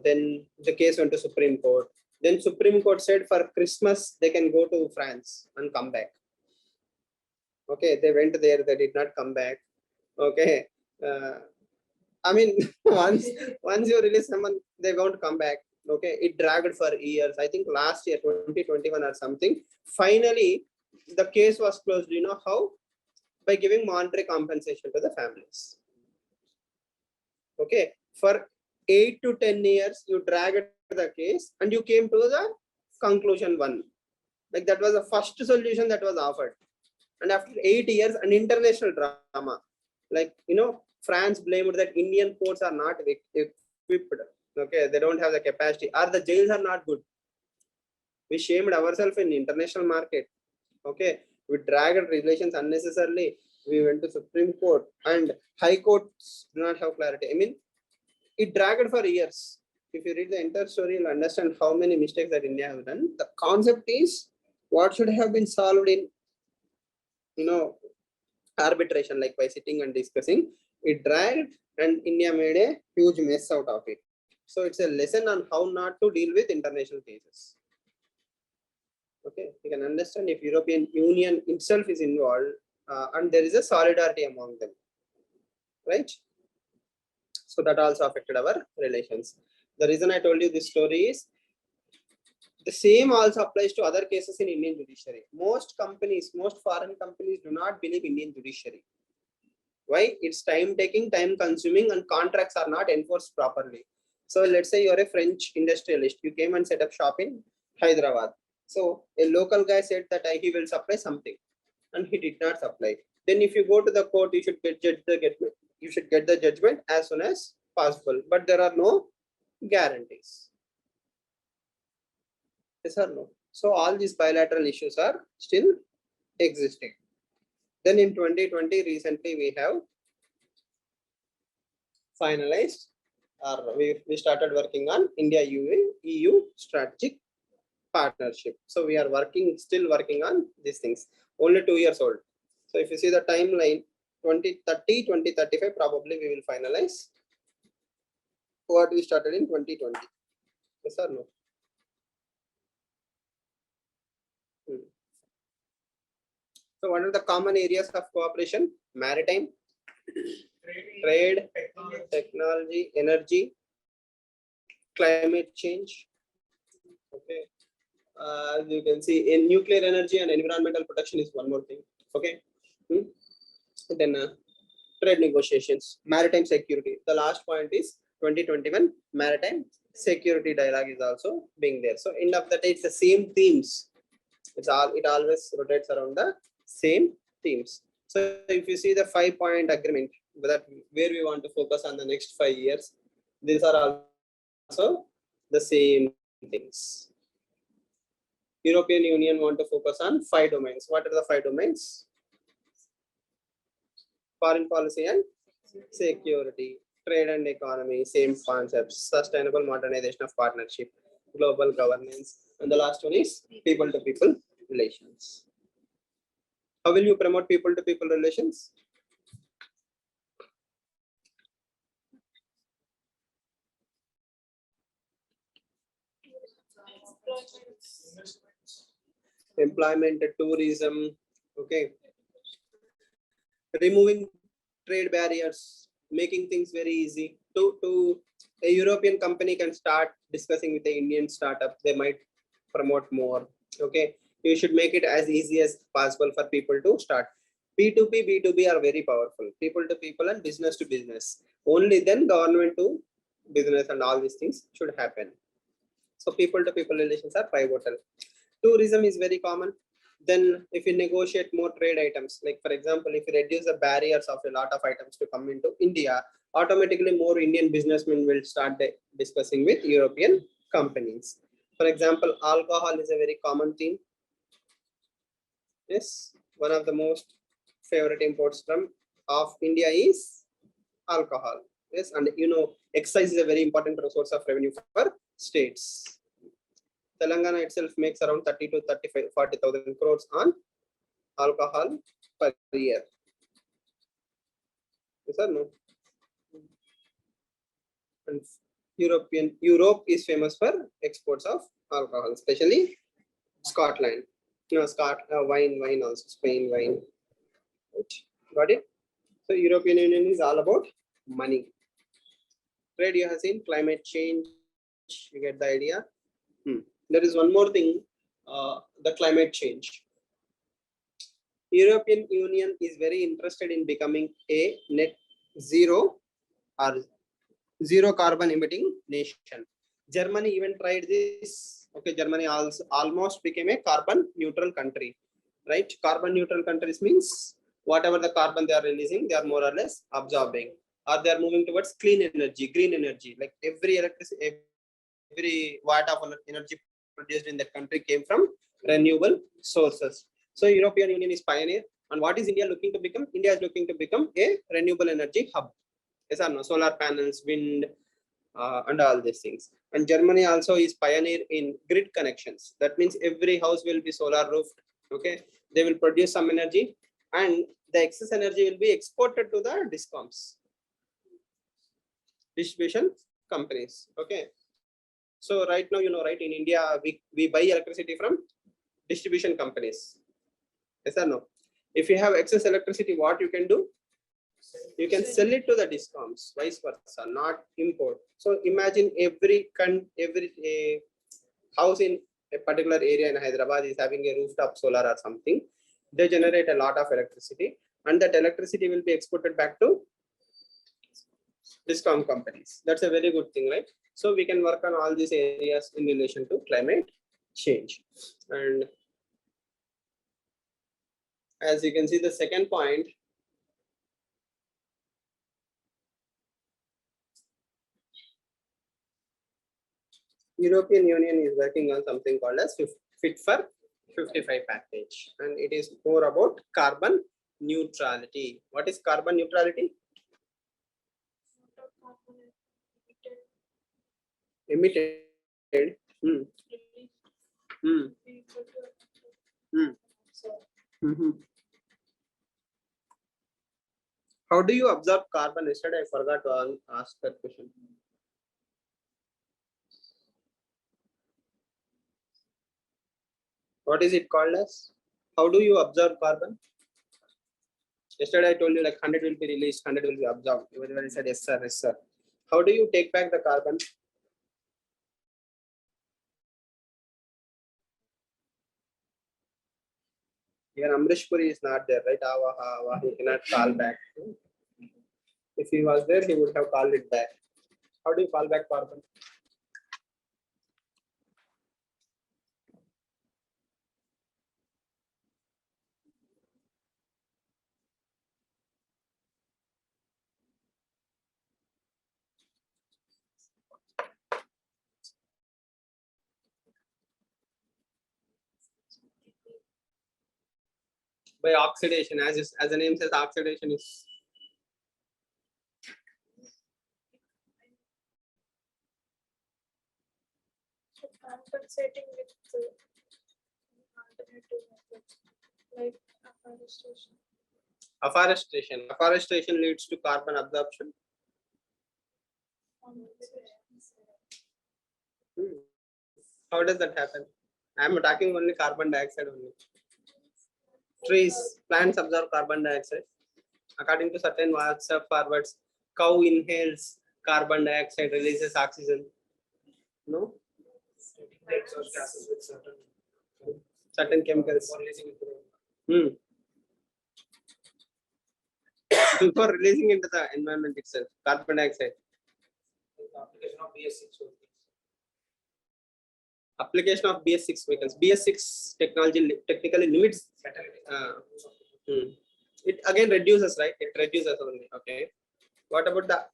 Then the case went to Supreme Court. Then Supreme Court said for Christmas they can go to France and come back. Okay, they went there, they did not come back. Okay, I mean, once you release someone, they won't come back. Okay, it dragged for years. I think last year, 2021 or something. Finally, the case was closed. You know how? By giving monetary compensation to the families. Okay, for 8 to 10 years, you dragged the case and you came to the conclusion one. Like, that was the first solution that was offered. And after 8 years, an international drama. Like, France blamed that Indian courts are not equipped. Okay, they don't have the capacity, or the jails are not good. We shamed ourselves in international market. Okay, we dragged relations unnecessarily. We went to Supreme Court, and High Courts do not have clarity. I mean, it dragged for years. If you read the entire story, you'll understand how many mistakes that India has done. The concept is what should have been solved in arbitration, like by sitting and discussing. It dragged, and India made a huge mess out of it. So it's a lesson on how not to deal with international cases. Okay, you can understand if European Union itself is involved, and there is a solidarity among them, right? So that also affected our relations. The reason I told you this story is the same also applies to other cases in Indian judiciary. Most foreign companies do not believe Indian judiciary. Why? It's time taking, time consuming, and contracts are not enforced properly. So let's say you're a French industrialist. You came and set up shop in Hyderabad. So a local guy said that he will supply something, and he did not supply. Then if you go to the court, you should get the judgment as soon as possible. But there are no guarantees. Yes or no? So all these bilateral issues are still existing. Then in 2020, recently we have finalized, or we started working on India-EU strategic partnership. So we are still working on these things. Only 2 years old. So if you see the timeline, 2030, 2035, probably we will finalize what we started in 2020. Yes or no? So what are the common areas of cooperation? Maritime, trade, technology, energy, climate change. Okay. You can see in nuclear energy and environmental protection is one more thing. Okay. Then trade negotiations, maritime security. The last point is 2021 maritime security dialogue is also being there. So end of the day, it's the same themes. It always rotates around the same themes. So if you see the 5-point agreement, where we want to focus on the next 5 years, these are also the same things. European Union want to focus on 5 domains. What are the 5 domains? Foreign policy and security. trade and economy, same concepts, sustainable modernization of partnership, global governance, and the last one is people to people relations. How will you promote people to people relations? Employment, tourism, okay, removing trade barriers, making things very easy. To a European company can start discussing with the Indian startup, they might promote more. Okay, you should make it as easy as possible for people to start. P2P, B2B are very powerful. People to people and business to business. Only then government to business and all these things should happen. So people to people relations are pivotal. Tourism is very common. Then if you negotiate more trade items, like for example, if you reduce the barriers of a lot of items to come into India, automatically more Indian businessmen will start discussing with European companies. For example, alcohol is a very common theme. Yes, one of the most favorite imports from of India is alcohol. Yes, and you know, excise is a very important source of revenue for states. Telangana itself makes around 30 to 35, 40,000 crores on alcohol per year. Yes or no? And Europe is famous for exports of alcohol, especially Scotland. You know, wine also, Spain wine. Right. Got it? So European Union is all about money. Trade you have seen, climate change, you get the idea. There is one more thing, the climate change. European Union is very interested in becoming a net zero or zero carbon emitting nation. Germany even tried this. Okay, Germany also almost became a carbon neutral country, right? Carbon neutral countries means whatever the carbon they are releasing, they are more or less absorbing, or they are moving towards clean energy, green energy. Like every electricity, every watt of energy produced in that country came from renewable sources. So European Union is pioneer. And what is India looking to become? India is looking to become a renewable energy hub. Yes or no? Solar panels, wind, and all these things. And Germany also is pioneer in grid connections. That means every house will be solar roofed. Okay, they will produce some energy, and the excess energy will be exported to the discoms, distribution companies. Okay, so right now, you know, right, in India, we buy electricity from distribution companies. Yes or no? If you have excess electricity, what you can do? You can sell it to the discoms, vice versa, not import. So imagine every house in a particular area in Hyderabad is having a rooftop solar or something. They generate a lot of electricity, and that electricity will be exported back to discom companies. That's a very good thing, right? So we can work on all these areas in relation to climate change. And as you can see, the second point, European Union is working on something called as Fit for 55 package, and it is more about carbon neutrality. What is carbon neutrality? Emitted. Hmm. Hmm. Hmm. How do you absorb carbon? Yesterday I forgot to ask that question. What is it called as? How do you absorb carbon? Yesterday I told you like 100 will be released, 100 will be absorbed. Everybody said yes sir, yes sir. How do you take back the carbon? Even Amrish Puri is not there, right? He cannot call back. If he was there, he would have called it back. How do you call back carbon? By oxidation, as the name says, oxidation is compensating with alternative methods like afforestation. Afforestation leads to carbon absorption. How does that happen? I'm talking only carbon dioxide only. Trees, plants absorb carbon dioxide. According to certain WhatsApp forwards, cow inhales carbon dioxide, releases oxygen. No? Exhaust gases with Certain chemicals. releasing into the Before releasing into the environment itself, carbon dioxide. application of BS6. Application of BS6 vehicles. BS6 technically limits. It again reduces, right? It reduces only. Okay. What about the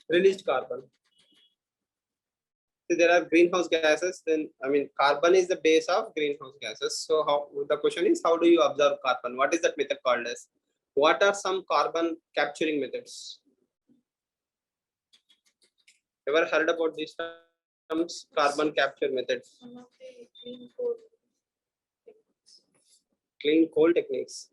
released carbon? So there are greenhouse gases. Then carbon is the base of greenhouse gases. So how the question is, how do you absorb carbon? What is that method called as? What are some carbon capturing methods? Ever heard about these terms? Carbon capture methods. Some of the clean coal techniques. Clean coal techniques.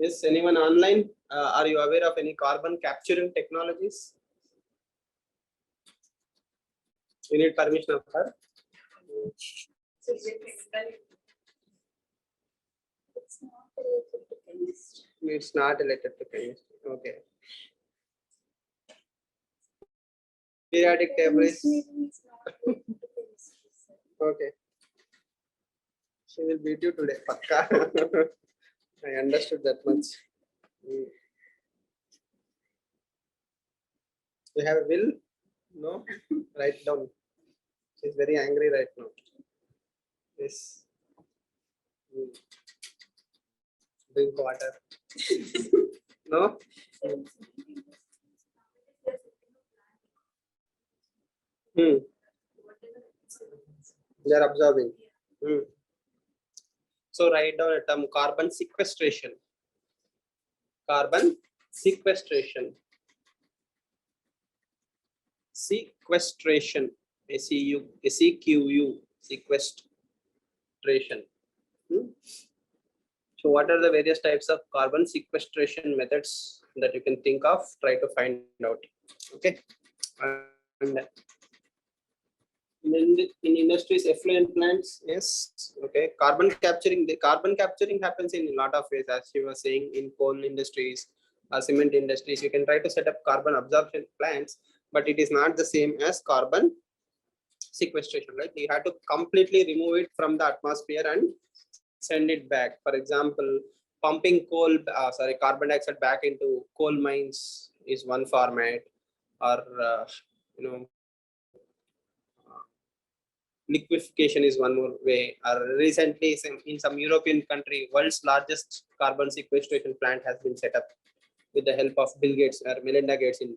Is anyone online? Are you aware of any carbon capturing technologies? You need permission of her. It's not related to chemistry. It's not related to chemistry. Okay. Periodic table is It's not related to chemistry, sir. okay. She will beat you today, Pakka. I understood that much. You have a will? No? Write down. She's very angry right now. Yes. Drink water. No? They are absorbing. So write down a term, carbon sequestration. Carbon sequestration. Sequestration. SEQU. Sequestration. So what are the various types of carbon sequestration methods that you can think of? Try to find out. Okay. And in industries, effluent plants, yes. Okay. Carbon capturing. The carbon capturing happens in a lot of ways, as you were saying, in coal industries, cement industries. You can try to set up carbon absorption plants, but it is not the same as carbon sequestration, right? You have to completely remove it from the atmosphere and send it back. For example, pumping carbon dioxide back into coal mines is one format, or liquefaction is one more way. Or recently, in some European country, world's largest carbon sequestration plant has been set up with the help of Bill Gates or Melinda Gates in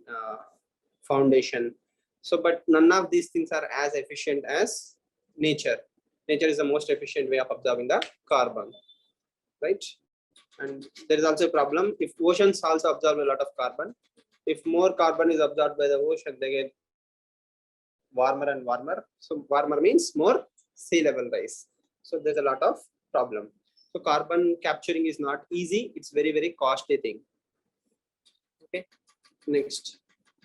foundation. So, but none of these things are as efficient as nature. Nature is the most efficient way of absorbing the carbon, right? And there is also a problem if oceans also absorb a lot of carbon. If more carbon is absorbed by the ocean, they get warmer and warmer. So warmer means more sea level rise. So there's a lot of problem. So carbon capturing is not easy. It's very, very costly thing. Okay. Next.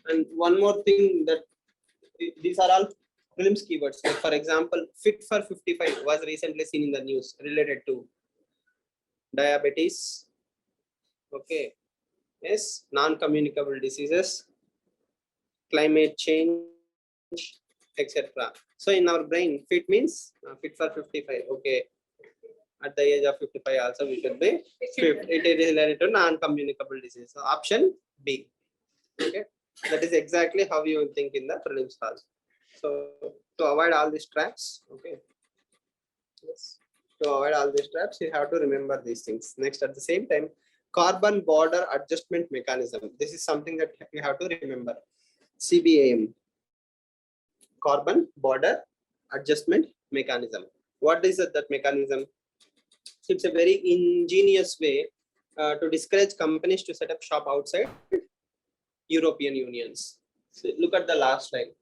And one more thing, that these are all prelims keywords. Like for example, fit for 55 was recently seen in the news related to diabetes. Okay. Yes. Non-communicable diseases, climate change, etc. So in our brain, fit means fit for 55. Okay. At the age of 55 also we should be fit. It is related to non-communicable disease. So option B. Okay. That is exactly how you will think in the prelims also. So to avoid all these traps, okay. Yes. To avoid all these traps, you have to remember these things. Next, at the same time, carbon border adjustment mechanism. This is something that you have to remember. CBAM. Carbon border adjustment mechanism. What is that mechanism? It's a very ingenious way to discourage companies to set up shop outside European unions. So look at the last line.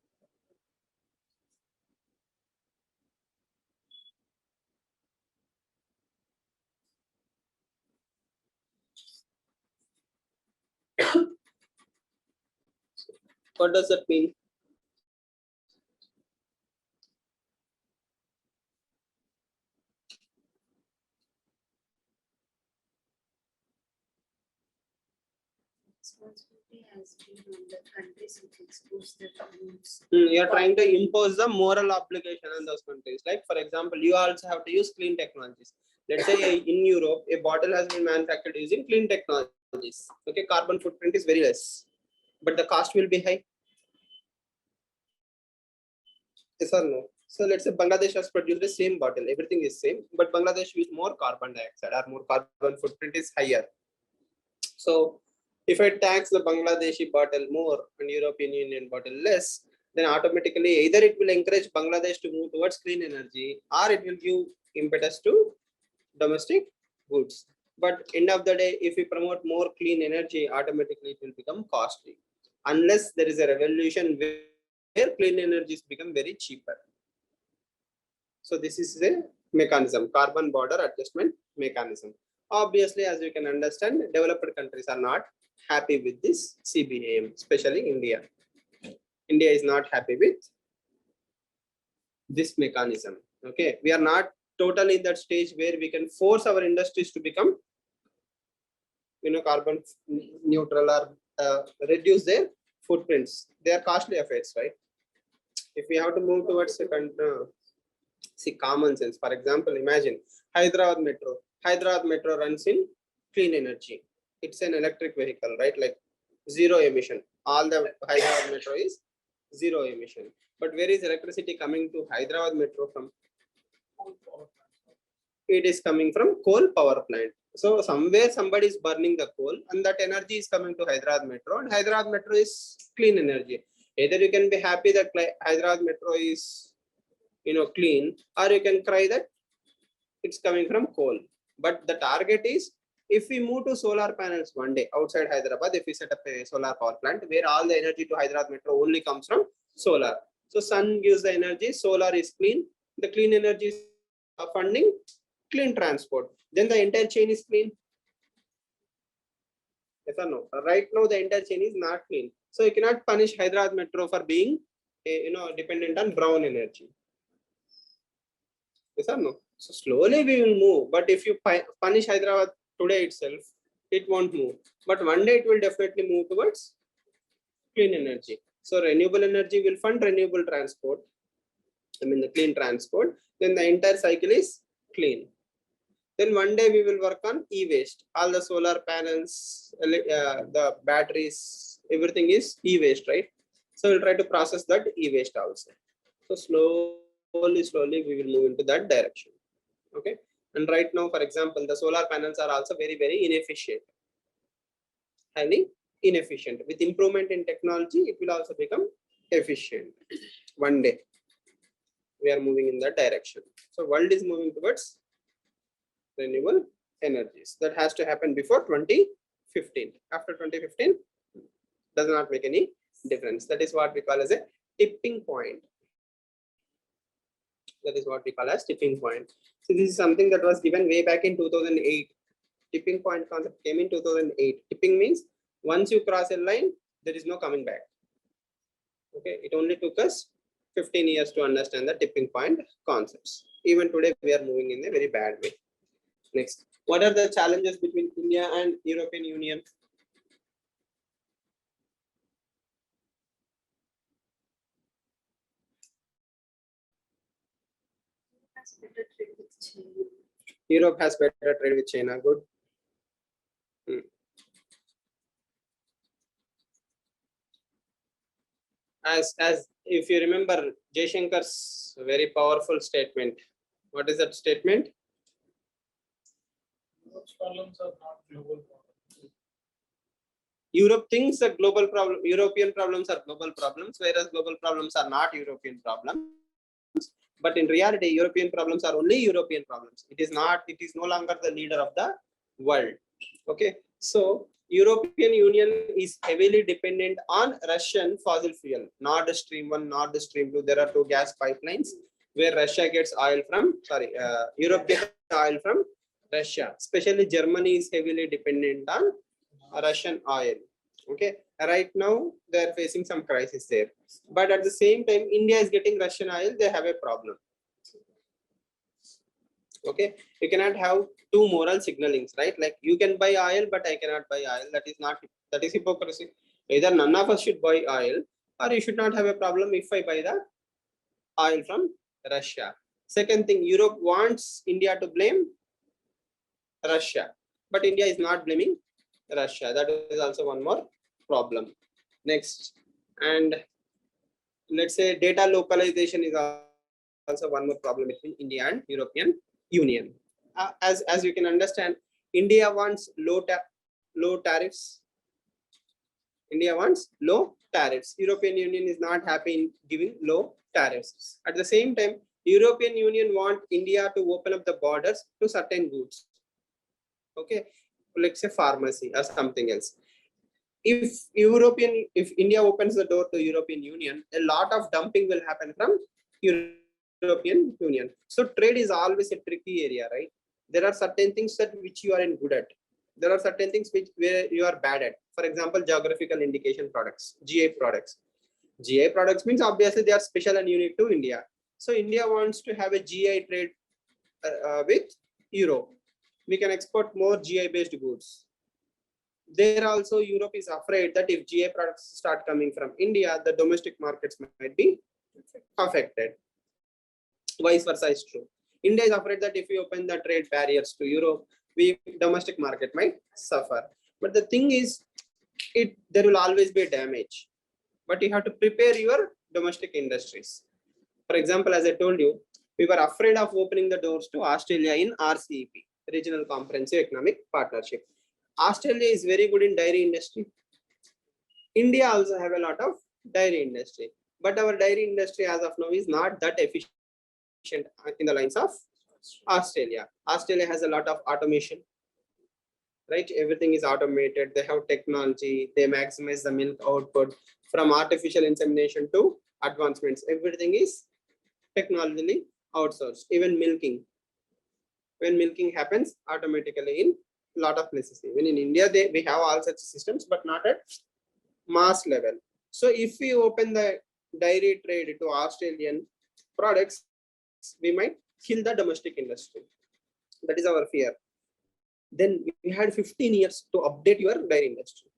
What does that mean? Responsibility has been on the countries which expose the rules. You are trying to impose the moral obligation on those countries. Like, for example, you also have to use clean technologies. Let's say in Europe, a bottle has been manufactured using clean technologies. Okay, carbon footprint is very less, but the cost will be high. Yes or no? So let's say Bangladesh has produced the same bottle, everything is same, but Bangladesh use more carbon dioxide or more carbon footprint is higher. So if I tax the Bangladeshi bottle more and European Union bottle less, then automatically either it will encourage Bangladesh to move towards clean energy or it will give impetus to domestic goods. But end of the day, if we promote more clean energy, automatically it will become costly. Unless there is a revolution where clean energies become very cheaper. So this is a mechanism, carbon border adjustment mechanism. Obviously, as you can understand, developed countries are not happy with this CBAM, especially India. India is not happy with this mechanism. Okay, we are not totally in that stage where we can force our industries to become, carbon neutral or reduce their footprints. They are costly affairs, right? If we have to move towards see common sense. For example, imagine Hyderabad Metro. Hyderabad Metro runs in clean energy. It's an electric vehicle, right? Like zero emission. All the Hyderabad Metro is zero emission. But where is electricity coming to Hyderabad Metro from? It is coming from coal power plant. So somewhere somebody is burning the coal and that energy is coming to Hyderabad Metro, and Hyderabad Metro is clean energy. Either you can be happy that Hyderabad Metro is clean, or you can cry that it's coming from coal. But the target is, if we move to solar panels one day outside Hyderabad, if we set up a solar power plant where all the energy to Hyderabad Metro only comes from solar. So sun gives the energy, solar is clean, the clean energy is funding clean transport. Then the entire chain is clean. Yes or no? Right now the entire chain is not clean. So you cannot punish Hyderabad Metro for being dependent on brown energy. Yes or no? So slowly we will move, but if you punish Hyderabad today itself, it won't move. But one day it will definitely move towards clean energy. So renewable energy will fund renewable transport. The clean transport. Then the entire cycle is clean. Then one day we will work on e-waste. All the solar panels, the batteries, everything is e-waste, right? So we'll try to process that e-waste also. So slowly we will move into that direction. Okay. And right now, for example, the solar panels are also very, very inefficient. Highly inefficient. With improvement in technology, it will also become efficient. One day we are moving in that direction. So world is moving towards renewable energies. That has to happen before 2015. After 2015, does not make any difference. That is what we call as a tipping point. That is what we call as tipping point. So this is something that was given way back in 2008. Tipping point concept came in 2008. Tipping means once you cross a line, there is no coming back. Okay, it only took us 15 years to understand the tipping point concepts. Even today, we are moving in a very bad way. Next, what are the challenges between India and European Union? Has better trade with China. Europe has better trade with China. Good. As if you remember Jaishankar's very powerful statement. What is that statement? Those problems are not global problems. Europe thinks that European problems are global problems, whereas global problems are not European problems. But in reality, European problems are only European problems. It is not. It is no longer the leader of the world. Okay. So European Union is heavily dependent on Russian fossil fuel. Nord Stream 1, Nord Stream 2. There are two gas pipelines where Russia gets oil from. Europe gets oil from Russia. Especially Germany is heavily dependent on Russian oil. Okay. Right now they are facing some crisis there. But at the same time, India is getting Russian oil. They have a problem. Okay, you cannot have two moral signalings, right? Like you can buy oil but I cannot buy oil. That is hypocrisy. Either none of us should buy oil, or you should not have a problem if I buy the oil from Russia. Second thing, Europe wants India to blame Russia, but India is not blaming Russia. That is also one more problem. Next, and let's say data localization is also one more problem between India and European Union. As you can understand, India wants low tariffs. India wants low tariffs. European Union is not happy in giving low tariffs. At the same time, European Union want India to open up the borders to certain goods. Okay, let's say pharmacy or something else. If India opens the door to European Union, a lot of dumping will happen from European Union. So trade is always a tricky area, right? There are certain things that which you are good at. There are certain things where you are bad at. For example, geographical indication products, GI products. GI products means obviously they are special and unique to India. So India wants to have a GI trade with Europe. We can export more GI based goods. There also Europe is afraid that if GI products start coming from India, the domestic markets might be affected. Vice versa is true. India is afraid that if we open the trade barriers to Europe, domestic market might suffer. But the thing is, there will always be damage. But you have to prepare your domestic industries. For example, as I told you, we were afraid of opening the doors to Australia in RCEP, Regional Comprehensive Economic Partnership. Australia is very good in dairy industry. India also have a lot of dairy industry, but our dairy industry as of now is not that efficient in the lines of Australia. Australia has a lot of automation, right? Everything is automated. They have technology. They maximize the milk output from artificial insemination to advancements. Everything is technologically outsourced. Even milking. When milking happens automatically in a lot of places. Even in India, we have all such systems, but not at mass level. So if we open the dairy trade to Australian products, we might kill the domestic industry. That is our fear. Then we had 15 years to update your dairy industry.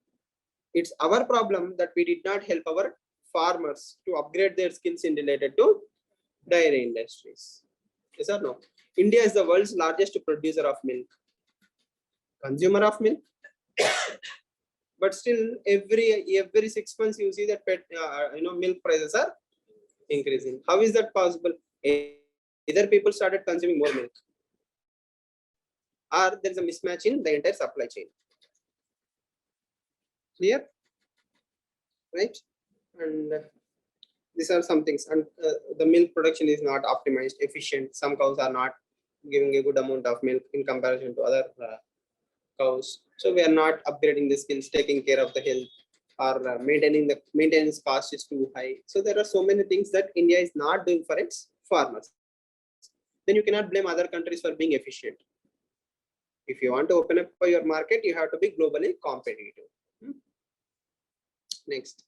It's our problem that we did not help our farmers to upgrade their skills in related to dairy industries. Yes or no? India is the world's largest producer of milk, consumer of milk. But still, every 6 months you see that milk prices are increasing. How is that possible? Either people started consuming more milk, or there is a mismatch in the entire supply chain. Clear? Right? And these are some things. And the milk production is not optimized, efficient. Some cows are not giving a good amount of milk in comparison to other cows. So we are not upgrading the skills, taking care of the health, or maintenance cost is too high. So there are so many things that India is not doing for its farmers. Then you cannot blame other countries for being efficient. If you want to open up for your market, you have to be globally competitive. Next.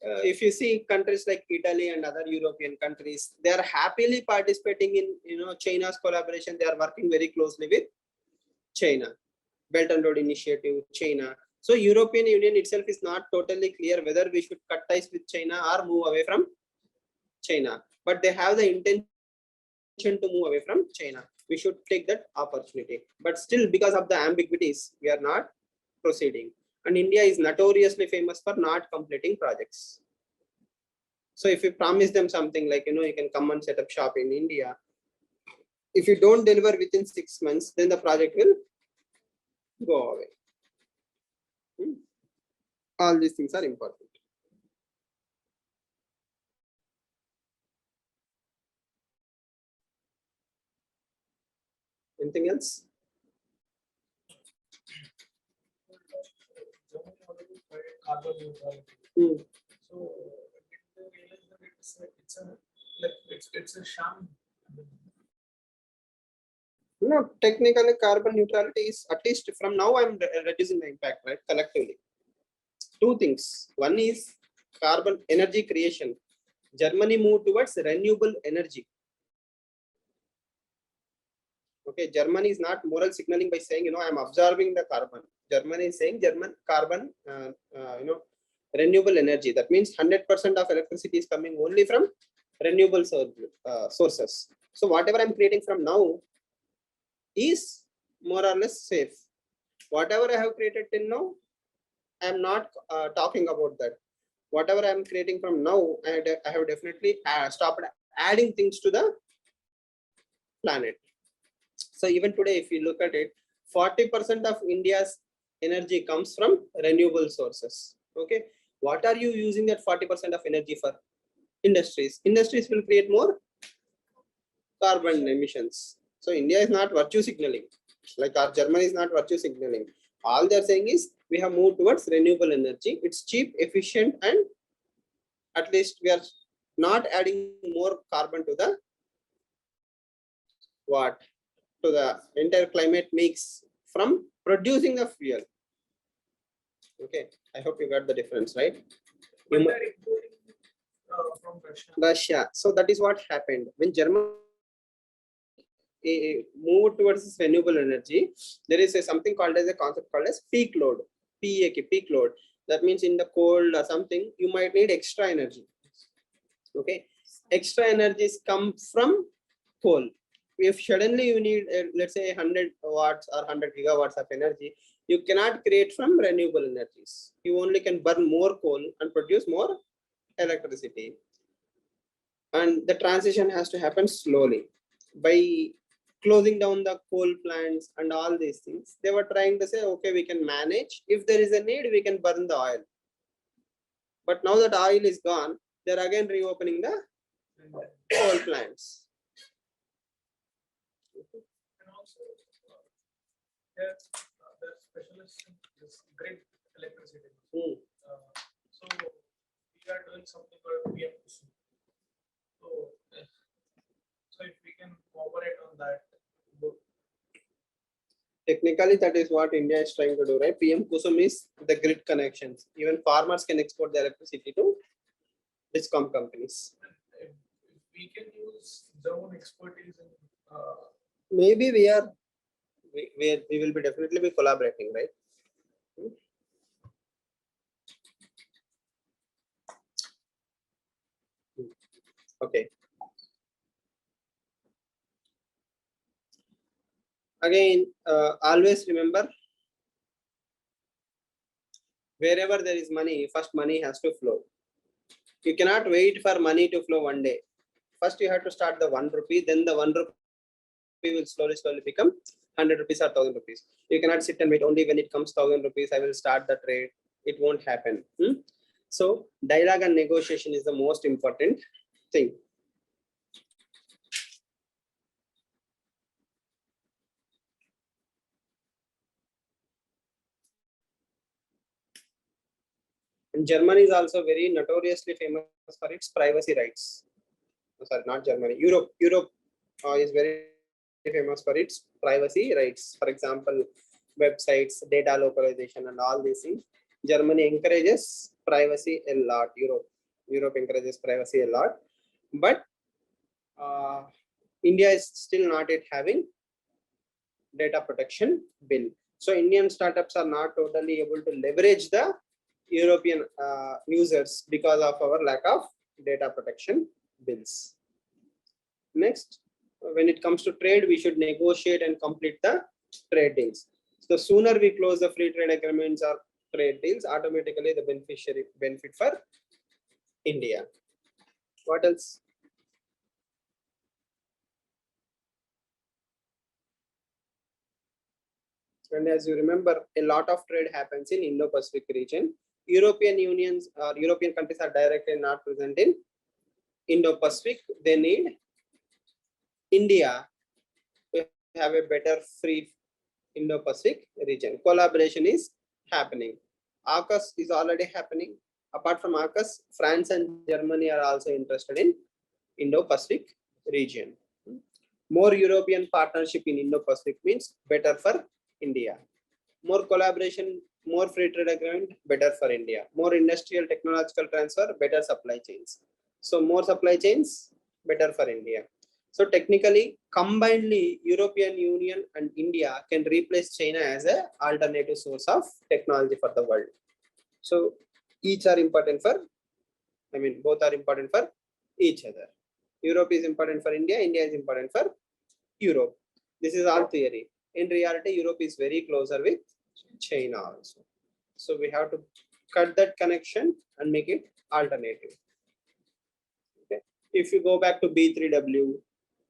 If you see countries like Italy and other European countries, they are happily participating in China's collaboration. They are working very closely with China. Belt and Road Initiative, China. So European Union itself is not totally clear whether we should cut ties with China or move away from China. But they have the intention to move away from China. We should take that opportunity. But still, because of the ambiguities, we are not proceeding. And India is notoriously famous for not completing projects. So if you promise them something like, you can come and set up shop in India, if you don't deliver within 6 months, then the project will go away. All these things are important. Anything else? carbon neutrality. Hmm. So they realize that it's a sham. No, technically carbon neutrality is, at least from now I'm reducing the impact, right? Collectively. Two things. One is carbon energy creation. Germany moved towards renewable energy. Okay, Germany is not moral signaling by saying, I'm absorbing the carbon. Germany is saying German carbon, renewable energy. That means 100% of electricity is coming only from renewable sources. So whatever I'm creating from now is more or less safe. Whatever I have created till now, I am not talking about that. Whatever I am creating from now, I have definitely stopped adding things to the planet. So even today, if you look at it, 40% of India's energy comes from renewable sources. Okay, what are you using that 40% of energy for? Industries. Industries will create more carbon emissions. So India is not virtue signaling, like our Germany is not virtue signaling. All they're saying is we have moved towards renewable energy. It's cheap, efficient, and at least we are not adding more carbon to the to the entire climate mix from producing a fuel. Okay, I hope you got the difference, right? But they're importing from Russia. Russia. So that is what happened when Germany moved towards this renewable energy. There is something called as a concept called as peak load. Peak load. That means in the cold or something, you might need extra energy. Okay, extra energies come from coal. If suddenly you need, let's say 100 watts or 100 gigawatts of energy, you cannot create from renewable energies. You only can burn more coal and produce more electricity. And the transition has to happen slowly. By closing down the coal plants and all these things, they were trying to say, okay, we can manage. If there is a need, we can burn the oil. But now that oil is gone, they're again reopening the coal plants. And also, they're specialists in this grid electricity. Hmm. So we are doing something called PM. So if we can cooperate on that. Technically, that is what India is trying to do, right? PM Kusum is the grid connections. Even farmers can export their electricity to discom companies. If we can use their own expertise in Maybe we will be definitely be collaborating, right? Okay. Again, always remember, wherever there is money, first money has to flow. You cannot wait for money to flow one day. First, you have to start the 1 rupee, then the 1 rupee will slowly become 100 rupees or 1000 rupees. You cannot sit and wait only when it comes 1000 rupees, I will start the trade. It won't happen. So dialogue and negotiation is the most important thing. And Germany is also very notoriously famous for its privacy rights. Sorry, not Germany. Europe is very famous for its privacy rights. For example, websites, data localization, and all these things. Germany encourages privacy a lot. Europe encourages privacy a lot, but India is still not yet having data protection bill. So Indian startups are not totally able to leverage the European users because of our lack of data protection bills. Next, when it comes to trade, we should negotiate and complete the trade deals. So the sooner we close the free trade agreements or trade deals, automatically the benefit for India. What else? And as you remember, a lot of trade happens in Indo-Pacific region. European unions or European countries are directly not present in Indo-Pacific. They need India to have a better free Indo-Pacific region. Collaboration is happening. AUKUS is already happening. Apart from AUKUS, France and Germany are also interested in Indo-Pacific region. More European partnership in Indo-Pacific means better for India. More collaboration, more free trade agreement, better for India. More industrial technological transfer, better supply chains. So more supply chains, better for India. So technically, combinedly, European Union and India can replace China as an alternative source of technology for the world. So each are important for, both are important for each other. Europe is important for India, India is important for Europe. This is all theory. In reality, Europe is very closer with China also. So we have to cut that connection and make it alternative. Okay. If you go back to B3W,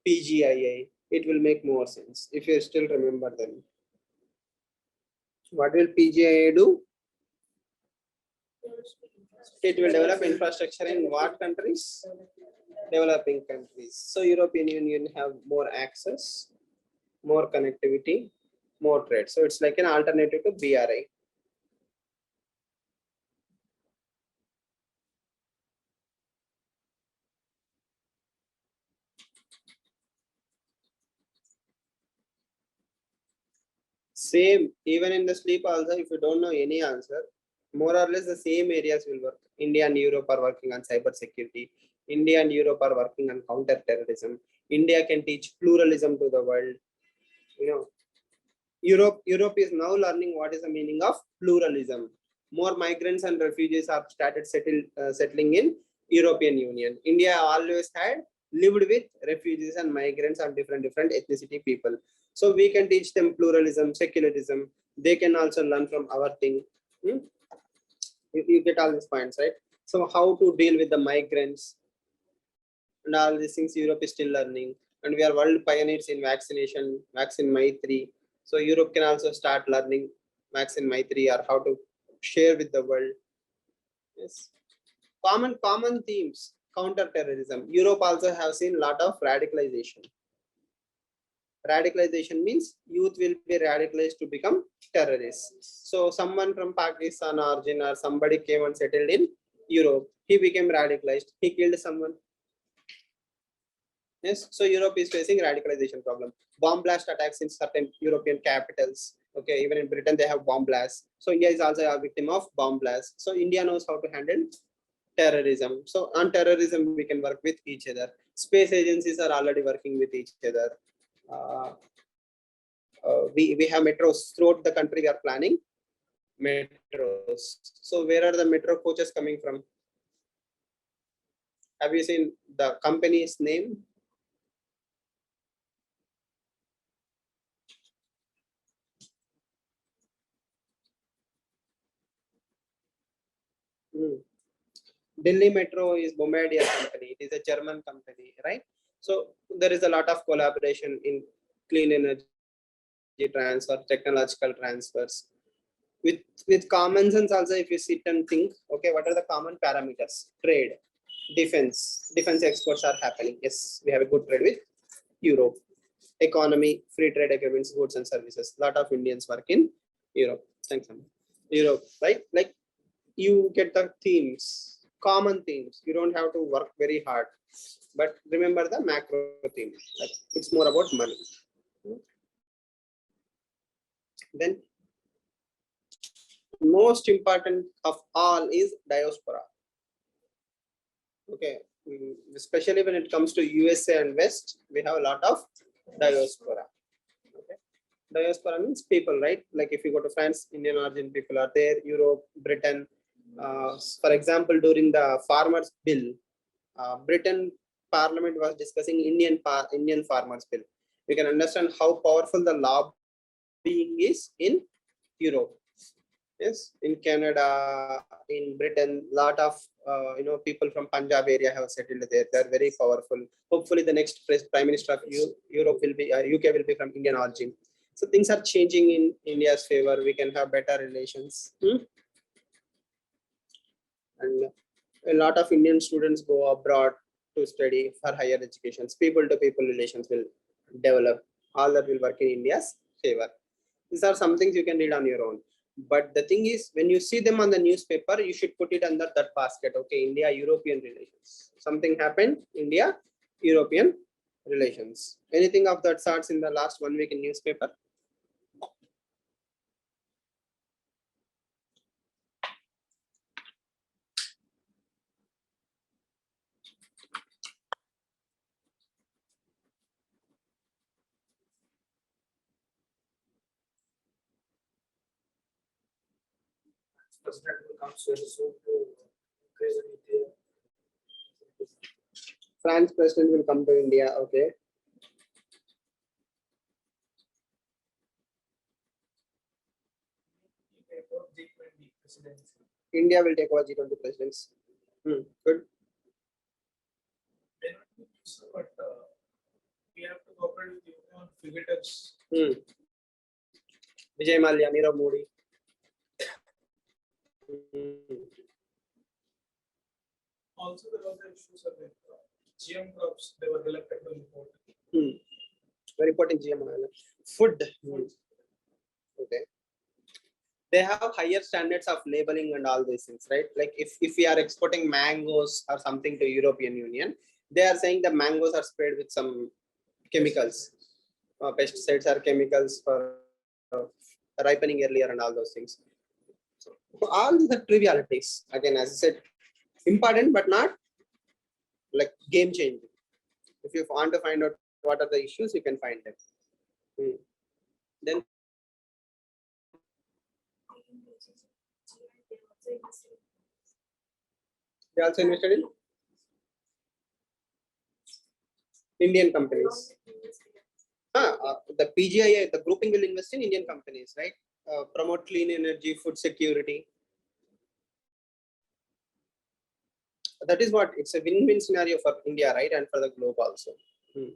PGIA, it will make more sense if you still remember them. What will PGIA do? It will develop infrastructure in what countries? Developing countries. So European Union have more access, more connectivity, more trade. So it's like an alternative to BRI. Same, even in the sleep also, if you don't know any answer, more or less the same areas will work. India and Europe are working on cyber security. India and Europe are working on counter-terrorism. India can teach pluralism to the world. Europe is now learning what is the meaning of pluralism. More migrants and refugees are started settling in European Union. India always had lived with refugees and migrants and different ethnicity people. So we can teach them pluralism, secularism. They can also learn from our thing. You get all these points, right? So how to deal with the migrants and all these things Europe is still learning. And we are world pioneers in vaccination, Vaccine Maitri. So Europe can also start learning Vaccine Maitri or how to share with the world. Yes. Common themes, counter-terrorism. Europe also have seen a lot of radicalization. Radicalization means youth will be radicalized to become terrorists. So someone from Pakistan origin or somebody came and settled in Europe. He became radicalized. He killed someone. Yes, so Europe is facing radicalization problem. Bomb blast attacks in certain European capitals. Okay, even in Britain they have bomb blasts. So India is also a victim of bomb blasts. So India knows how to handle terrorism. So on terrorism we can work with each other. Space agencies are already working with each other. We have metros throughout the country. We are planning metros. So where are the metro coaches coming from? Have you seen the company's name? Delhi Metro is Bombardier company. It is a German company, right? So there is a lot of collaboration in clean energy transfer, technological transfers. With common sense also, if you sit and think, okay, what are the common parameters? Trade, defense exports are happening. Yes, we have a good trade with Europe. Economy, free trade agreements, goods and services. A lot of Indians work in Europe. Thanks, Amma. Europe, right? Like you get the themes, common themes. You don't have to work very hard, but remember the macro theme. Like it's more about money. Then most important of all is diaspora. Okay, especially when it comes to USA and West, we have a lot of diaspora. Okay, diaspora means people, right? Like if you go to France, Indian origin people are there. Europe, Britain. For example, during the farmers bill, Britain Parliament was discussing Indian farmers bill. We can understand how powerful the lobbying is in Europe. Yes, in Canada, in Britain, lot of people from Punjab area have settled there. They are very powerful. Hopefully, the next Prime Minister of Europe will be UK will be from Indian origin. So things are changing in India's favor. We can have better relations. And a lot of Indian students go abroad to study for higher education. People to people relations will develop. All that will work in India's favor. These are some things you can read on your own. But the thing is, when you see them on the newspaper, you should put it under that basket. Okay, India European relations. Something happened, India European relations. Anything of that sorts in the last 1 week in newspaper? President will come very soon to increase in India. France president will come to India. Okay. G20 presidency. India will take over G20 presidents. Good. May not be useful, but we have to cooperate with you on fugitives. Vijay Mallya, Nirav Modi. Also, there was issues with GM crops. They were reluctant to import. Very important GM oil. Food. Okay. They have higher standards of labeling and all these things, right? Like if we are exporting mangoes or something to European Union, they are saying the mangoes are sprayed with some chemicals, pesticides or chemicals for ripening earlier and all those things. So all these are trivialities. Again, as I said, important but not like game changing. If you want to find out what are the issues, you can find them. Then they also invested in Indian companies. The PGIA, the grouping will invest in Indian companies, right? Promote clean energy, food security. That is what it's a win-win scenario for India, right? And for the globe also. Like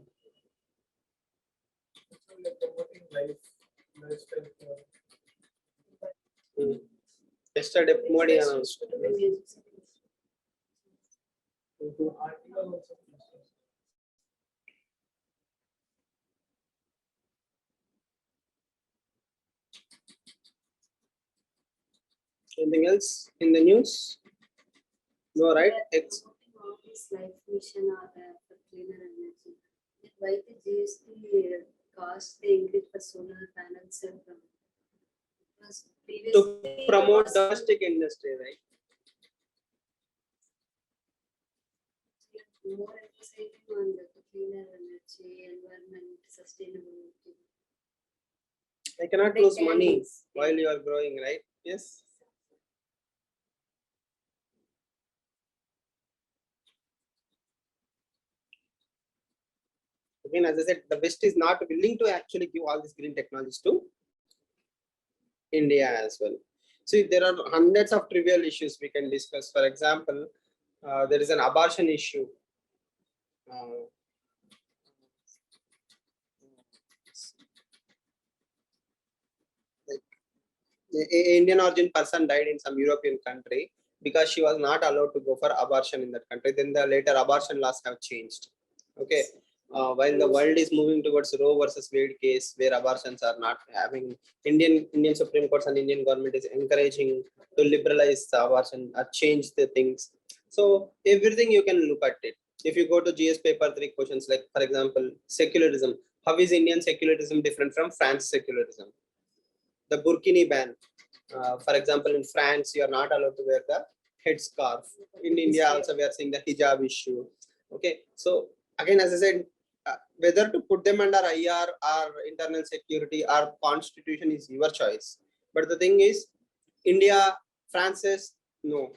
promoting lifestyle. Yesterday, Modi announced. Article also. Anything else in the news? No, right? It's This life mission or for cleaner energy. Why the GST cost they increase for solar panels and because to previously it promote was domestic industry, right? more emphasizing on the cleaner energy, environment, sustainability. I cannot Big lose money tanks. while you are growing, right? Yes. Again, as I said, the West is not willing to actually give all these green technologies to India as well. See, there are hundreds of trivial issues we can discuss. For example, there is an abortion issue. Like Indian origin person died in some European country because she was not allowed to go for abortion in that country. Then the later abortion laws have changed. Okay. While the world is moving towards Roe versus Wade case, where abortions are not having, Indian Supreme Court and Indian government is encouraging to liberalize the abortion or change the things. So everything you can look at it. If you go to GS paper 3 questions, like for example, secularism. How is Indian secularism different from France secularism? The burkini ban. For example, in France, you are not allowed to wear the headscarf. In India, also we are seeing the hijab issue. Okay, so again, as I said, whether to put them under IR or internal security or constitution is your choice. But the thing is, India, France says no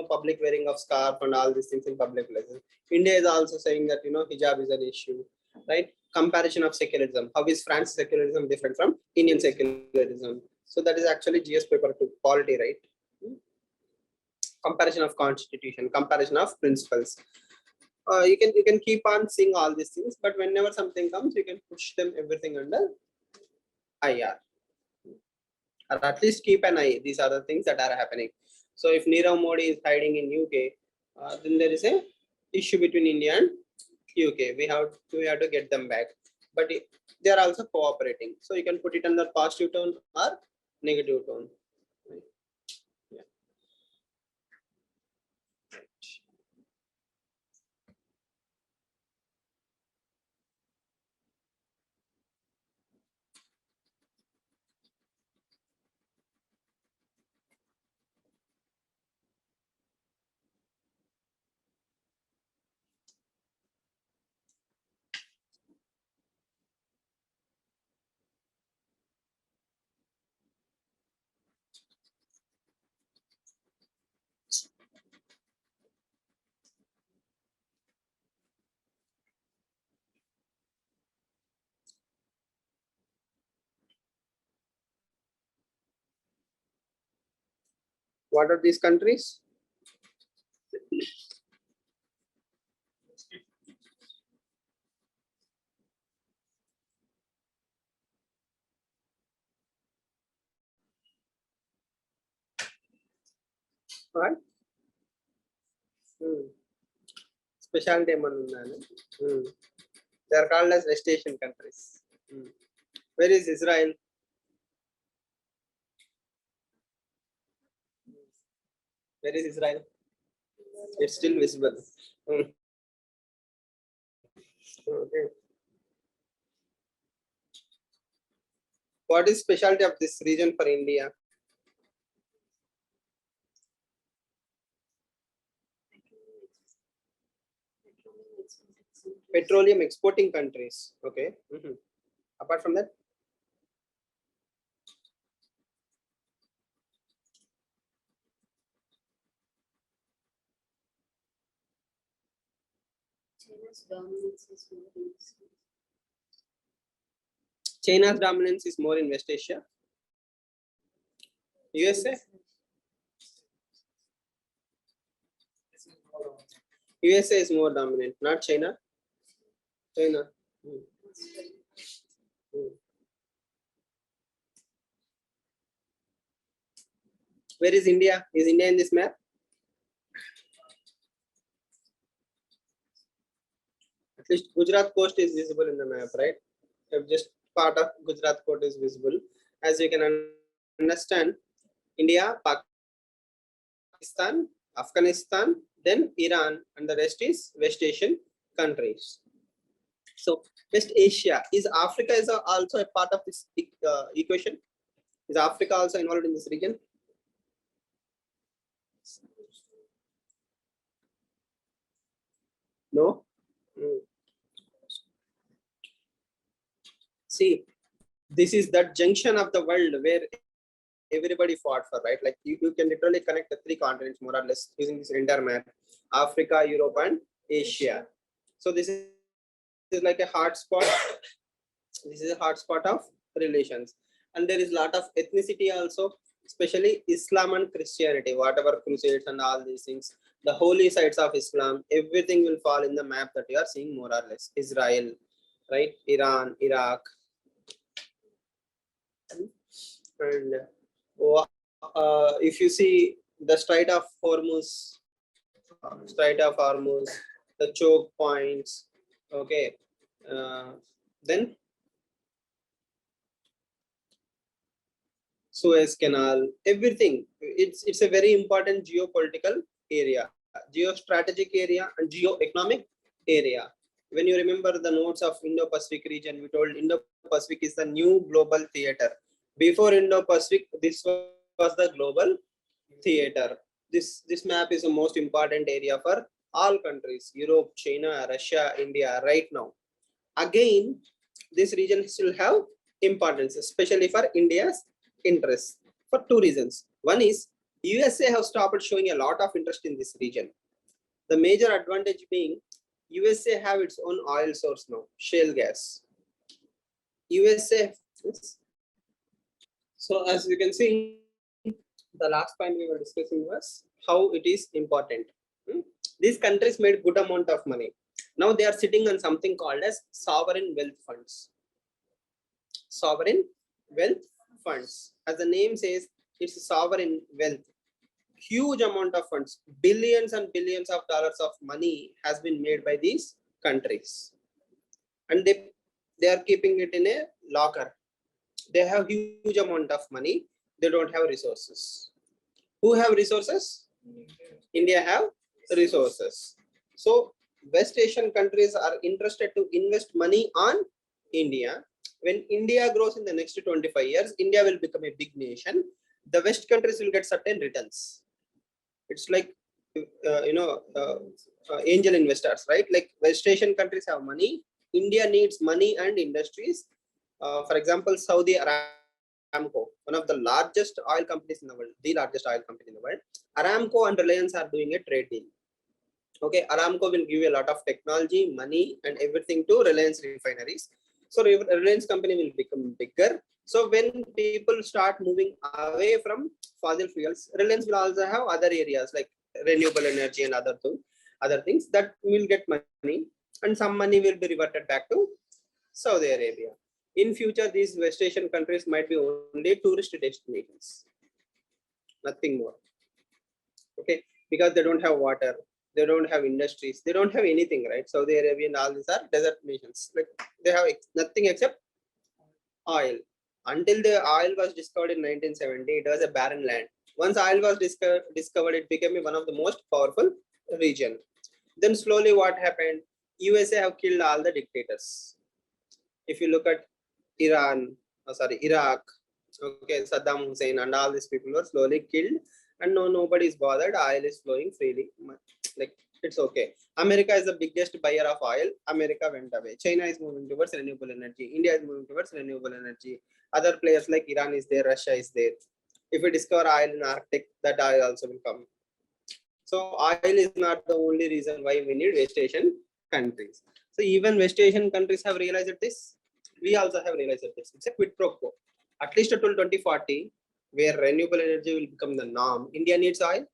public wearing of scarf and all these things in public places. India is also saying that hijab is an issue, right? Comparison of secularism. How is France secularism different from Indian secularism? So that is actually GS paper 2 polity, right? Comparison of constitution, comparison of principles. You can keep on seeing all these things, but whenever something comes, you can push them everything under IR, or at least keep an eye. These are the things that are happening. So if Nirav Modi is hiding in UK, then there is a issue between India and UK. We have to get them back, but they are also cooperating. So you can put it under positive tone or negative tone. Right? Yeah. Right. What are these countries? What? Specialty ఏమన్నా ఉందా? They are called as West Asian countries. Where is Israel? Where is Israel? It's still visible. Okay. What is specialty of this region for India? Petroleum exporting countries. Okay. Apart from that, China's dominance is more in China's dominance is more in West Asia. USA? USA is more dominant, not China. China. Where is India? Is India in this map? At least Gujarat coast is visible in the map, right? If just part of Gujarat coast is visible. As you can understand, India, Pakistan, Afghanistan, then Iran, and the rest is West Asian countries. So West Asia, is Africa is also a part of this equation? Is Africa also involved in this region? No. See, this is that junction of the world where everybody fought for, right? Like you can literally connect the three continents more or less using this entire map: Africa, Europe, and Asia. So this is like a hotspot. This is a hotspot of relations, and there is a lot of ethnicity also, especially Islam and Christianity. Whatever crusades and all these things, the holy sites of Islam, everything will fall in the map that you are seeing more or less. Israel, right? Iran, Iraq, and if you see the Strait of Hormuz, the choke points, okay, then Suez Canal, everything. It's a very important geopolitical area, geostrategic area, and geoeconomic area. When you remember the notes of Indo-Pacific region, we told Indo-Pacific is the new global theater. Before Indo-Pacific, this was the global theater. This map is the most important area for all countries: Europe, China, Russia, India. Right now, again, this region still have importance, especially for India's interest, for two reasons. One is USA have stopped showing a lot of interest in this region. The major advantage being USA have its own oil source now, shale gas. USA. So as you can see, the last point we were discussing was how it is important. These countries made good amount of money. Now they are sitting on something called as sovereign wealth funds. Sovereign wealth funds. As the name says, it's sovereign wealth. Huge amount of funds, billions and billions of dollars of money has been made by these countries. And they are keeping it in a locker. They have huge amount of money, they don't have resources. Who have resources? India have resources. So West Asian countries are interested to invest money on India. When India grows in the next 25 years, India will become a big nation. The West countries will get certain returns. It's like, angel investors, right? Like West Asian countries have money. India needs money and industries. For example, Saudi Aramco, one of the largest oil companies in the world, the largest oil company in the world. Aramco and Reliance are doing a trade deal. Okay, Aramco will give a lot of technology, money, and everything to Reliance refineries. So Reliance company will become bigger. So when people start moving away from fossil fuels, Reliance will also have other areas like renewable energy and other things that will get money, and some money will be reverted back to Saudi Arabia. In future, these West Asian countries might be only tourist destinations, nothing more. Okay, because they don't have water, they don't have industries, they don't have anything, right? Saudi Arabia and all these are desert nations. Like they have nothing except oil. Until the oil was discovered in 1970, it was a barren land. Once oil was discovered, it became one of the most powerful region. Then slowly what happened? USA have killed all the dictators. If you look at Iraq, okay, Saddam Hussein and all these people were slowly killed, and nobody is bothered. Oil is flowing freely. Like it's okay. America is the biggest buyer of oil. America went away. China is moving towards renewable energy. India is moving towards renewable energy. Other players like Iran is there, Russia is there. If we discover oil in Arctic, that oil also will come. So oil is not the only reason why we need West Asian countries. So even West Asian countries have realized this. We also have realized this. It's a quid pro quo. At least until 2040, where renewable energy will become the norm, India needs oil.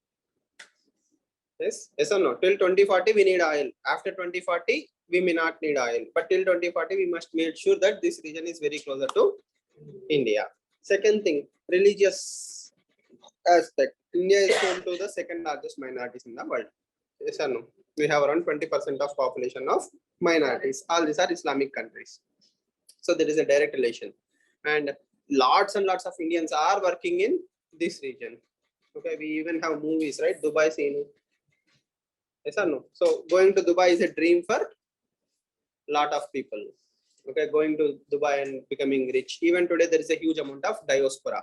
Yes or no? Till 2040, we need oil. After 2040, we may not need oil. But till 2040, we must make sure that this region is very closer to India. Second thing, religious aspect. India is home to the second largest minorities in the world. Yes or no? We have around 20% of population of minorities. All these are Islamic countries. So there is a direct relation. And lots and lots of Indians are working in this region. Okay, we even have movies, right? Dubai scene. Yes or no? So going to Dubai is a dream for a lot of people. Okay, going to Dubai and becoming rich. Even today, there is a huge amount of diaspora.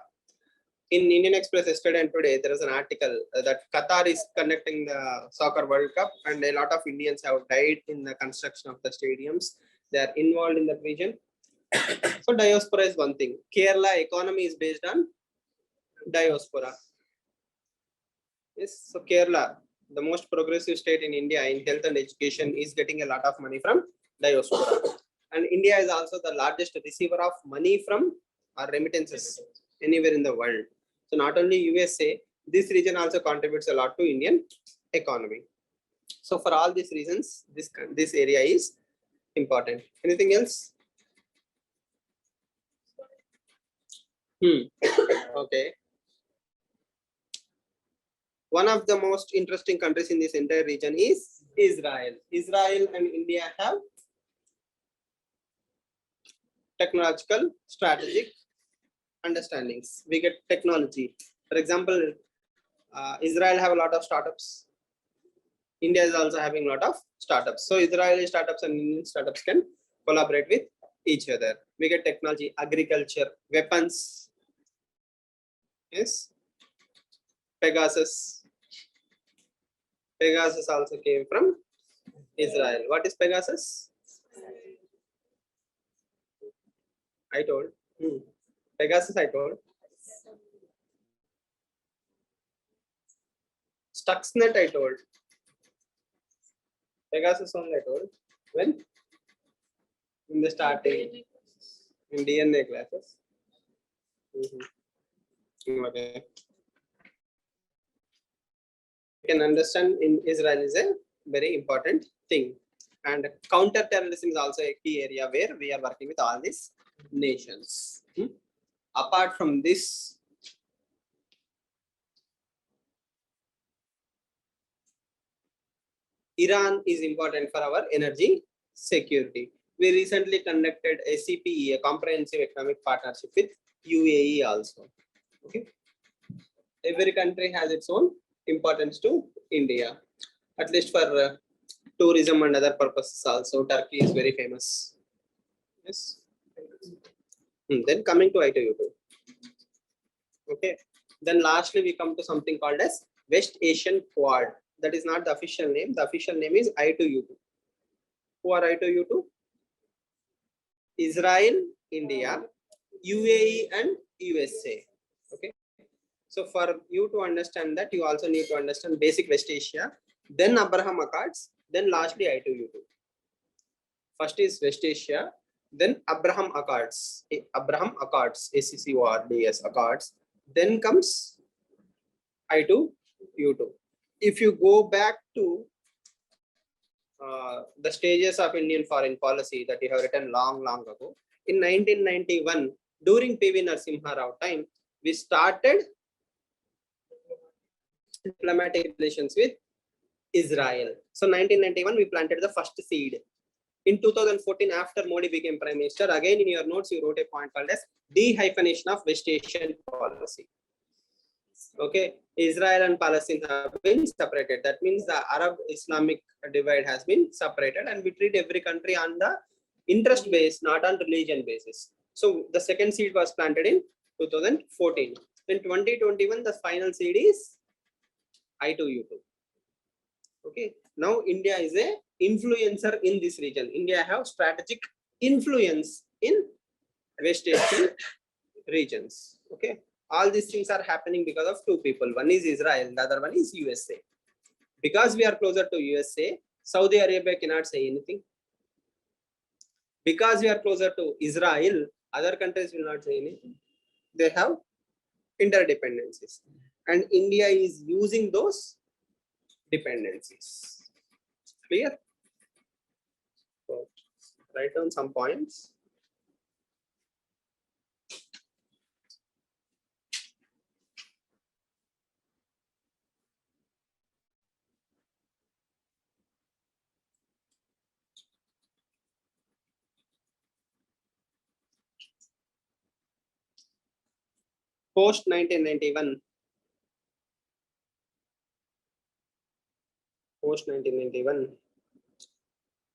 In Indian Express yesterday and today, there is an article that Qatar is conducting the Soccer World Cup, and a lot of Indians have died in the construction of the stadiums. They are involved in that region. So diaspora is one thing. Kerala economy is based on diaspora. Yes, so Kerala, the most progressive state in India in health and education, is getting a lot of money from diaspora. And India is also the largest receiver of money from our remittances anywhere in the world. So not only USA, this region also contributes a lot to Indian economy. So for all these reasons, this area is important. Anything else? Okay. One of the most interesting countries in this entire region is Israel. Israel and India have technological, strategic understandings. We get technology. For example, Israel have a lot of startups. India is also having a lot of startups. So Israeli startups and Indian startups can collaborate with each other. We get technology, agriculture, weapons. Yes. Pegasus. Pegasus also came from Israel. What is Pegasus? I told. Pegasus, I told. Stuxnet, I told. Pegasus only, I told. When? In the starting. In DNA classes. Okay. You can understand in Israel is a very important thing. And counter-terrorism is also a key area where we are working with all these nations. Apart from this, Iran is important for our energy security. We recently conducted a CPE, a comprehensive economic partnership with UAE also. Okay, every country has its own importance to India, at least for tourism and other purposes also. Turkey is very famous. Yes. Then coming to I2U2. Okay. Then lastly, we come to something called as West Asian Quad. That is not the official name. The official name is I2U2. Who are I2U2? Israel, India, UAE, and USA. Okay. So for you to understand that, you also need to understand basic West Asia, then Abraham Accords, then lastly I2U2. First is West Asia, then Abraham Accords, ACCORDS Accords. Then comes I2U2. If you go back to the stages of Indian foreign policy that you have written long ago, in 1991, during PV Narasimha Rao time, we started diplomatic relations with Israel. So 1991, we planted the first seed. In 2014, after Modi became Prime Minister, again in your notes, you wrote a point called as de-hyphenation of West Asian policy. Okay, Israel and Palestine have been separated. That means the Arab-Islamic divide has been separated, and we treat every country on the interest base, not on religion basis. So the second seed was planted in 2014. In 2021, the final seed is I2U2. Okay, now India is a influencer in this region. India have strategic influence in West Asian regions. Okay, all these things are happening because of two people. One is Israel, the other one is USA. Because we are closer to USA, Saudi Arabia cannot say anything. Because we are closer to Israel, other countries will not say anything. They have interdependencies, and India is using those dependencies. Clear? So write down some points. Post 1991. Post 1991.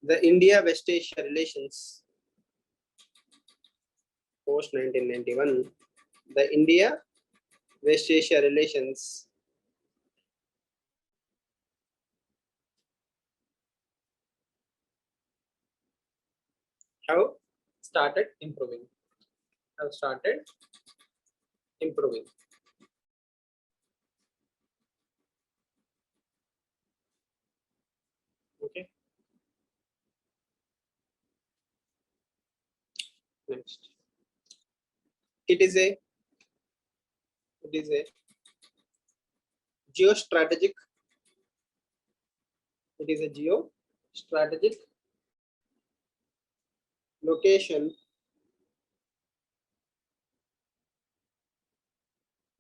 The India-West Asia relations. Post 1991. The India-West Asia relations have started improving. Okay. Next. It is a geostrategic. It is a geostrategic location.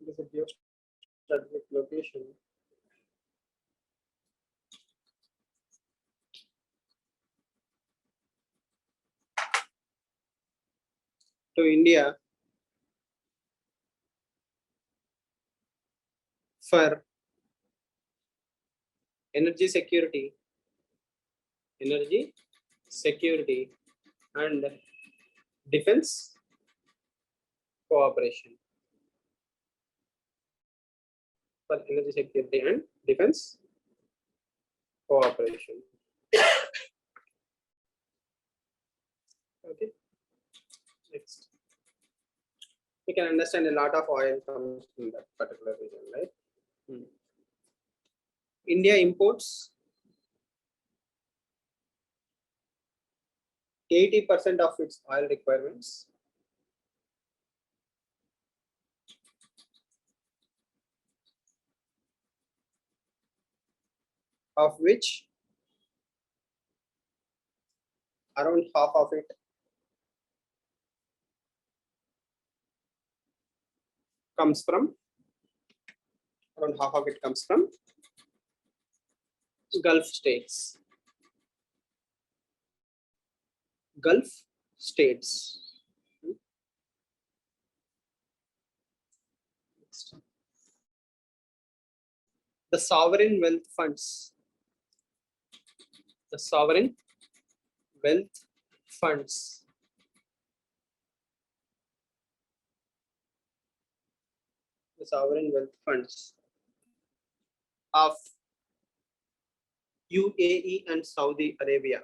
It is a geostrategic location to India for energy security, and defense cooperation. For energy security and defense cooperation. Okay. Next. You can understand a lot of oil comes from that particular region, right? India imports 80% of its oil requirements. Of which around half of it comes from Gulf states. The sovereign wealth funds. The sovereign wealth funds. The sovereign wealth funds of UAE and Saudi Arabia.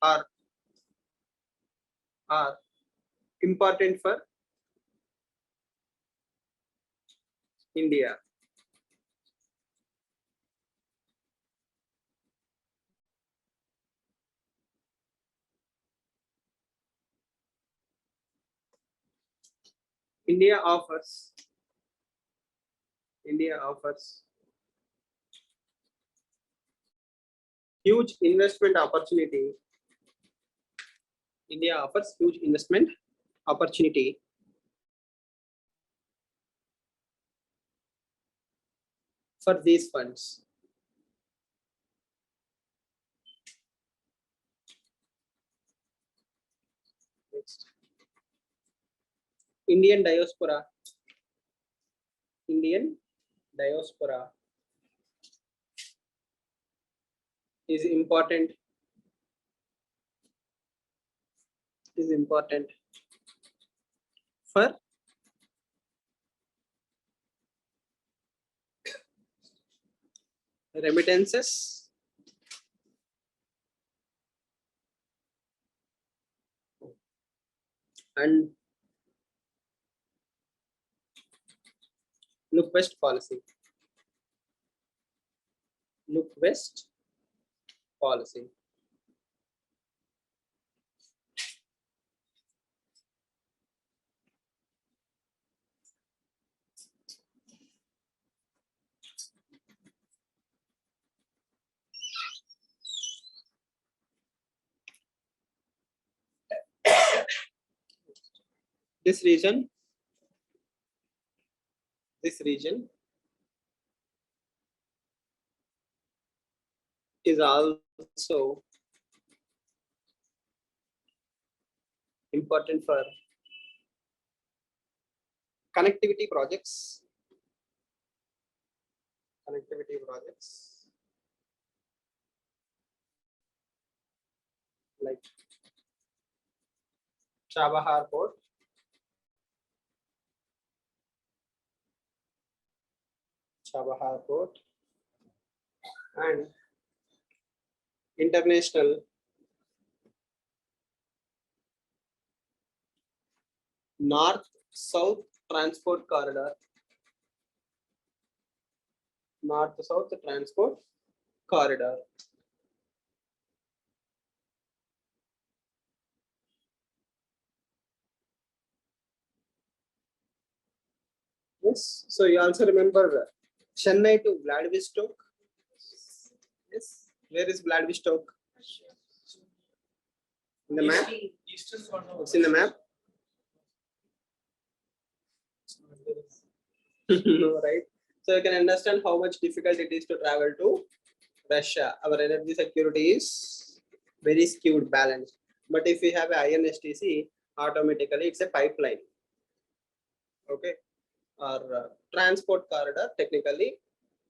Are important for India. India offers huge investment opportunity. India offers huge investment opportunity for these funds. Next. Indian diaspora is important for remittances and look west policy. This region is also important for connectivity projects. Like Chabahar Port, and international north-south transport corridor. Yes. So you also remember Chennai to Vladivostok. Yes. Where is Vladivostok? In the map. Eastern part of It's in the map. No, right? So you can understand how much difficult it is to travel to Russia. Our energy security is very skewed, balanced. But if we have a INSTC, automatically it's a pipeline. Okay. Or transport corridor, technically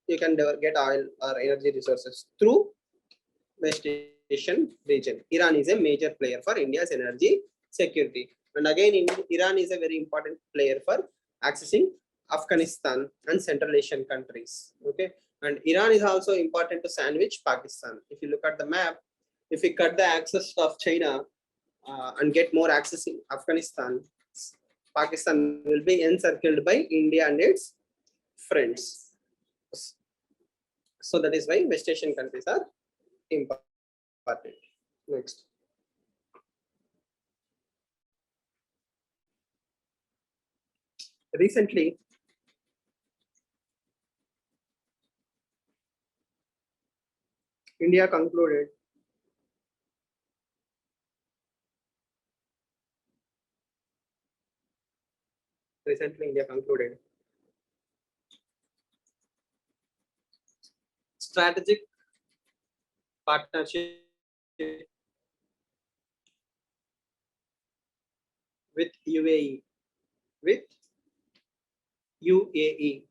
you can get oil or energy resources through West Asian region. Iran is a major player for India's energy security. And again, Iran is a very important player for accessing Afghanistan and Central Asian countries. Okay. And Iran is also important to sandwich Pakistan. If you look at the map, if we cut the access of China and get more access in Afghanistan, Pakistan will be encircled by India and its friends. So that is why West Asian countries are important. Next. Recently, India concluded strategic partnership partnership with UAE, with UAE.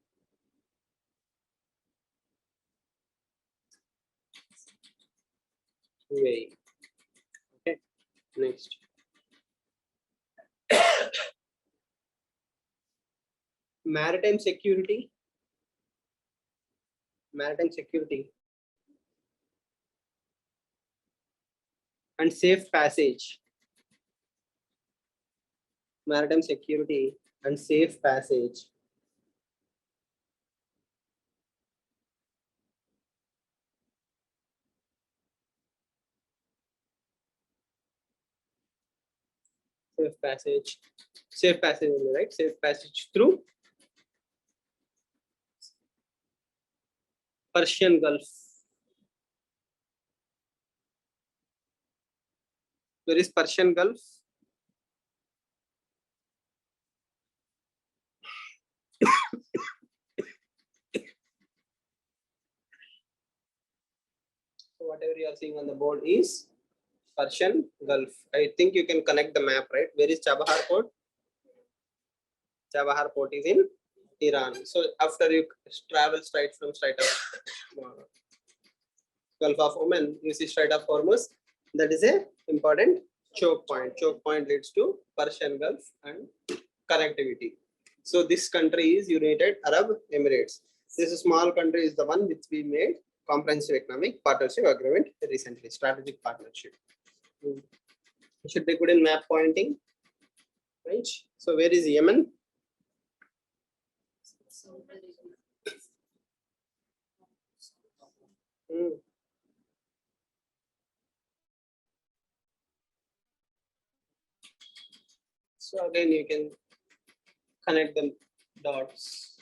UAE. Okay, next. Maritime security. Maritime security and safe passage. Maritime security and safe passage. Safe passage. Safe passage only, right? Safe passage through Persian Gulf. Where is Persian Gulf? So whatever you are seeing on the board is Persian Gulf. I think you can connect the map, right? Where is Chabahar port? Chabahar port is in Iran. So after you travel straight from Strait of Gulf of Oman, you see Strait of Hormuz. That is a important choke point. Choke point leads to Persian Gulf and connectivity. So this country is United Arab Emirates. This small country is the one which we made comprehensive economic partnership agreement recently, strategic partnership. You should be good in map pointing, right? So where is Yemen? So again, you can connect the dots.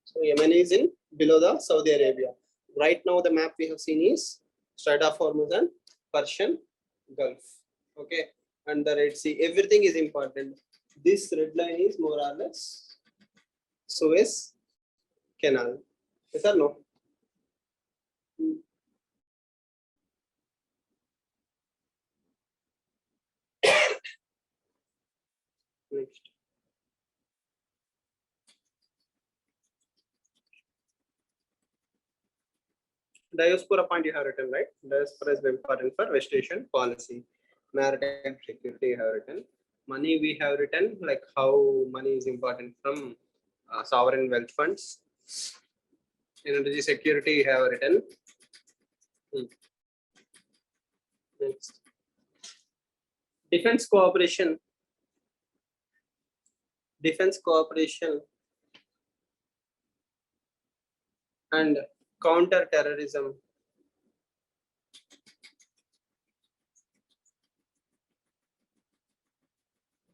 So Yemen is in below the Saudi Arabia. Right now, the map we have seen is Strait of Hormuz and Persian Gulf. Okay, and the Red Sea. Everything is important. This red line is more or less Suez Canal. Yes or no? Next. Diaspora point you have written, right? Diaspora is important for West Asian policy. Maritime security you have written. Money we have written, like how money is important from sovereign wealth funds. Energy security you have written. Next. Defense cooperation. Defense cooperation and counter terrorism.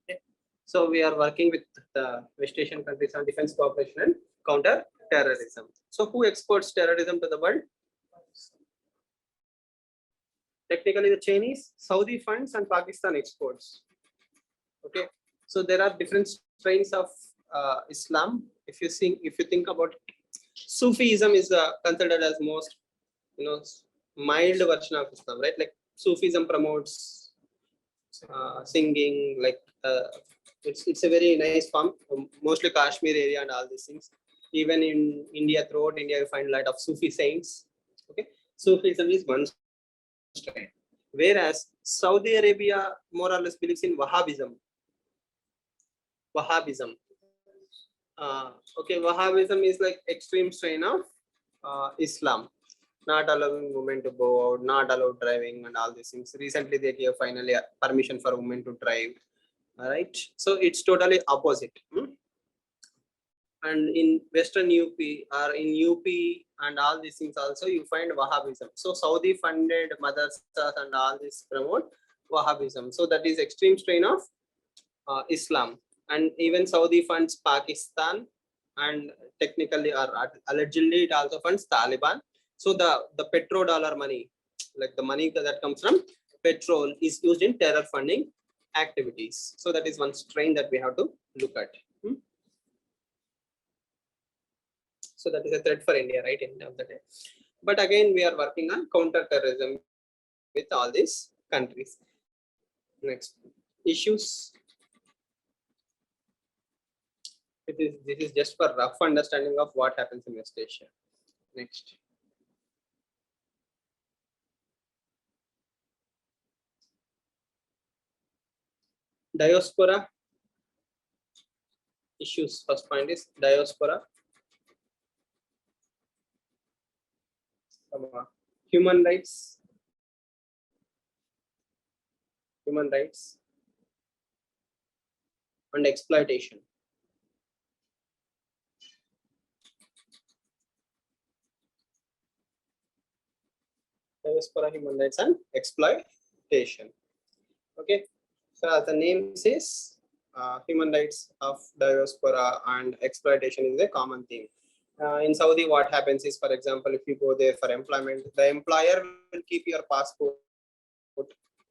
Okay. So we are working with the West Asian countries on defense cooperation and counter terrorism. So who exports terrorism to the world? Technically the Chinese, Saudi funds and Pakistan exports. Okay. So there are different strains of Islam. If you think about Sufism is considered as most mild version of Islam, right? Like Sufism promotes singing, like it's a very nice form, mostly Kashmir area and all these things. Even in India, throughout India, you find a lot of Sufi saints. Okay, Sufism is one strain, whereas Saudi Arabia more or less believes in Wahhabism. Wahhabism. Okay, Wahhabism is like extreme strain of Islam, not allowing women to go out, not allowed driving and all these things. Recently, they gave finally permission for women to drive. All right, so it's totally opposite. And in Western UP or in UP and all these things also, you find Wahhabism. So Saudi funded madrasas and all this promote Wahhabism. So that is extreme strain of Islam. And even Saudi funds Pakistan, and technically or allegedly it also funds Taliban. So the petrodollar money, like the money that comes from petrol, is used in terror funding activities. So that is one strain that we have to look at. So that is a threat for India, right? In the end of the day. But again, we are working on counter-terrorism with all these countries. Next, issues. This is just for rough understanding of what happens in West Asia. Next. Diaspora issues. First point is diaspora. Human rights. Human rights and exploitation. Diaspora, human rights and exploitation. Okay, so as the name says, human rights of diaspora and exploitation is a common theme. In Saudi, what happens is, for example, if you go there for employment, the employer will keep your passport.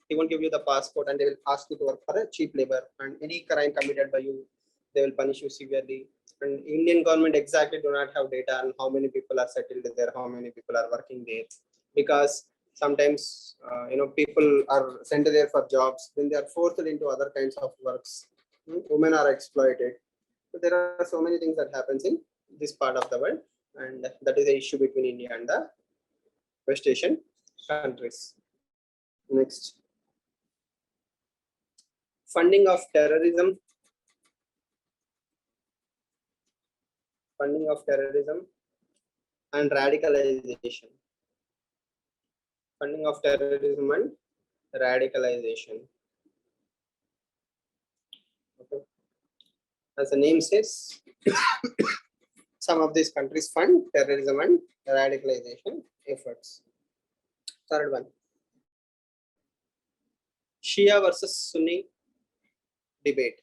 He won't give you the passport, and they will ask you to work for a cheap labor. And any crime committed by you, they will punish you severely. And Indian government exactly do not have data on how many people are settled there, how many people are working there, because sometimes people are sent there for jobs, then they are forced into other kinds of works. Women are exploited. So there are so many things that happens in this part of the world, and that is the issue between India and the West Asian countries. Next, funding of terrorism. Funding of terrorism and radicalization. Funding of terrorism and radicalization. Okay. As the name says, some of these countries fund terrorism and radicalization efforts. Third one, Shia versus Sunni debate.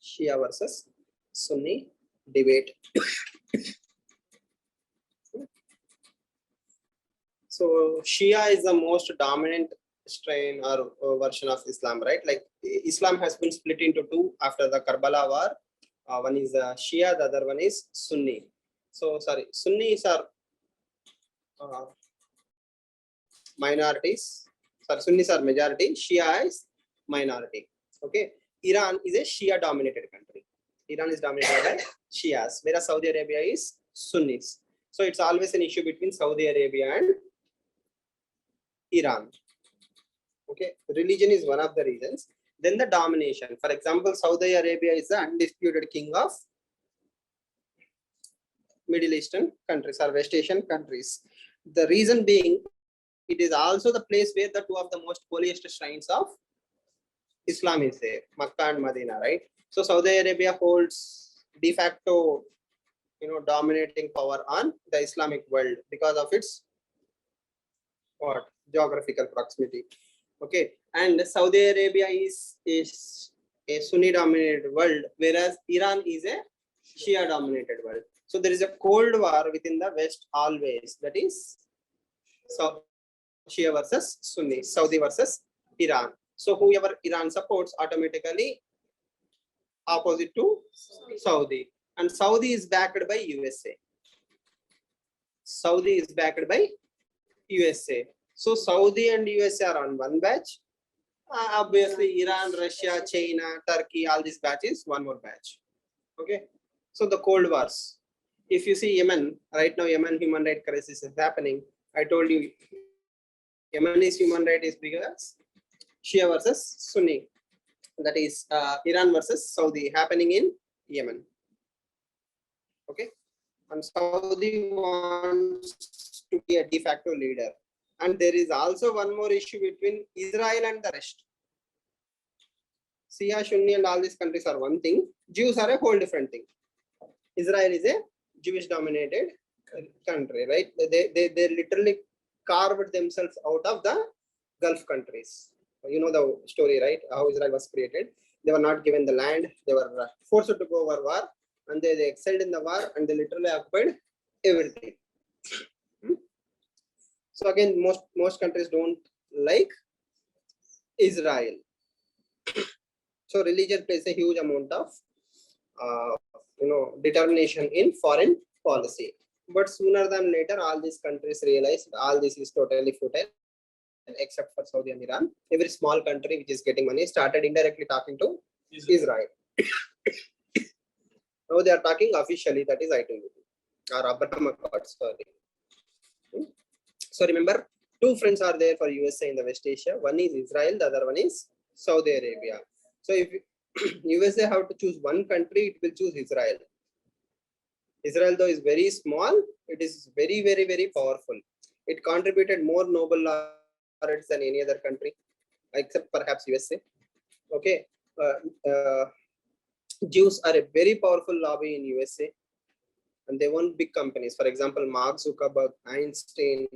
Shia versus Sunni debate. So Shia is the most dominant strain or version of Islam, right? Like Islam has been split into two after the Karbala war. One is Shia, the other one is Sunni. So sorry, Sunnis are minorities. Sorry, Sunnis are majority. Shia is minority. Okay. Iran is a Shia dominated country. Iran is dominated by Shias, whereas Saudi Arabia is Sunnis. So it's always an issue between Saudi Arabia and Iran. Okay, religion is one of the reasons. Then the domination. For example, Saudi Arabia is the undisputed king of Middle Eastern countries or West Asian countries. The reason being, it is also the place where the two of the most holiest shrines of Islam is there, Makkah and Medina, right? So Saudi Arabia holds de facto, dominating power on the Islamic world because of its what? Geographical proximity. Okay, and Saudi Arabia is a Sunni dominated world, whereas Iran is a Shia dominated world. So there is a cold war within the West always, that is Shia versus Sunni, Saudi versus Iran. So whoever Iran supports automatically opposite to Saudi, and Saudi is backed by USA. Saudi is backed by USA. So Saudi and USA are on one batch. Obviously, Iran, Russia, China, Turkey, all these batches, one more batch. Okay. So the Cold Wars. If you see Yemen, right now, Yemen human rights crisis is happening. I told you, Yemen's human rights is because Shia versus Sunni. That is Iran versus Saudi happening in Yemen. Okay. And Saudi wants to be a de facto leader. And there is also one more issue between Israel and the rest. Shia, Sunni and all these countries are one thing. Jews are a whole different thing. Israel is a Jewish dominated country, right? They literally carved themselves out of the Gulf countries. You know the story, right? How Israel was created. They were not given the land. They were forced to go over war, and they excelled in the war, and they literally occupied everything. So again, most countries don't like Israel. So religion plays a huge amount of determination in foreign policy. But sooner than later, all these countries realized all this is totally futile, except for Saudi and Iran. Every small country which is getting money started indirectly talking to Israel. Now they are talking officially, that is I2U or Abraham Accords. Sorry. So remember, two friends are there for USA in the West Asia. One is Israel, the other one is Saudi Arabia. So if USA have to choose one country, it will choose Israel. Israel, though, is very small, it is very, very, very powerful. It contributed more Nobel laureates than any other country, except perhaps USA. Okay. Jews are a very powerful lobby in USA, and they want big companies. For example, Mark Zuckerberg, Einstein,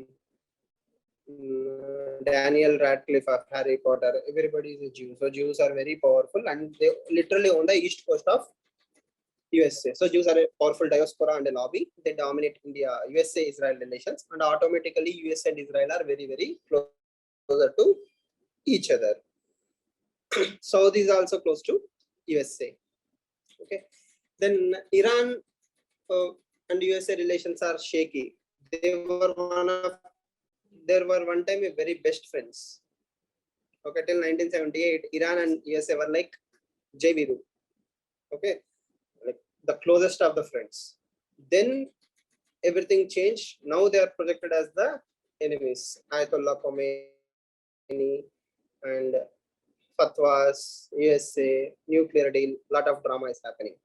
Daniel Radcliffe of Harry Potter, everybody is a Jew. So Jews are very powerful, and they literally own the east coast of USA. So Jews are a powerful diaspora and a lobby. They dominate India, USA-Israel relations, and automatically US and Israel are very, very closer to each other. Saudi is also close to USA. Okay. Then Iran and USA relations are shaky. There were one time a very best friends. Okay, till 1978, Iran and USA were like Jviru. Okay, like the closest of the friends. Then everything changed. Now they are projected as the enemies. Ayatollah Khomeini and fatwas, USA, nuclear deal, lot of drama is happening.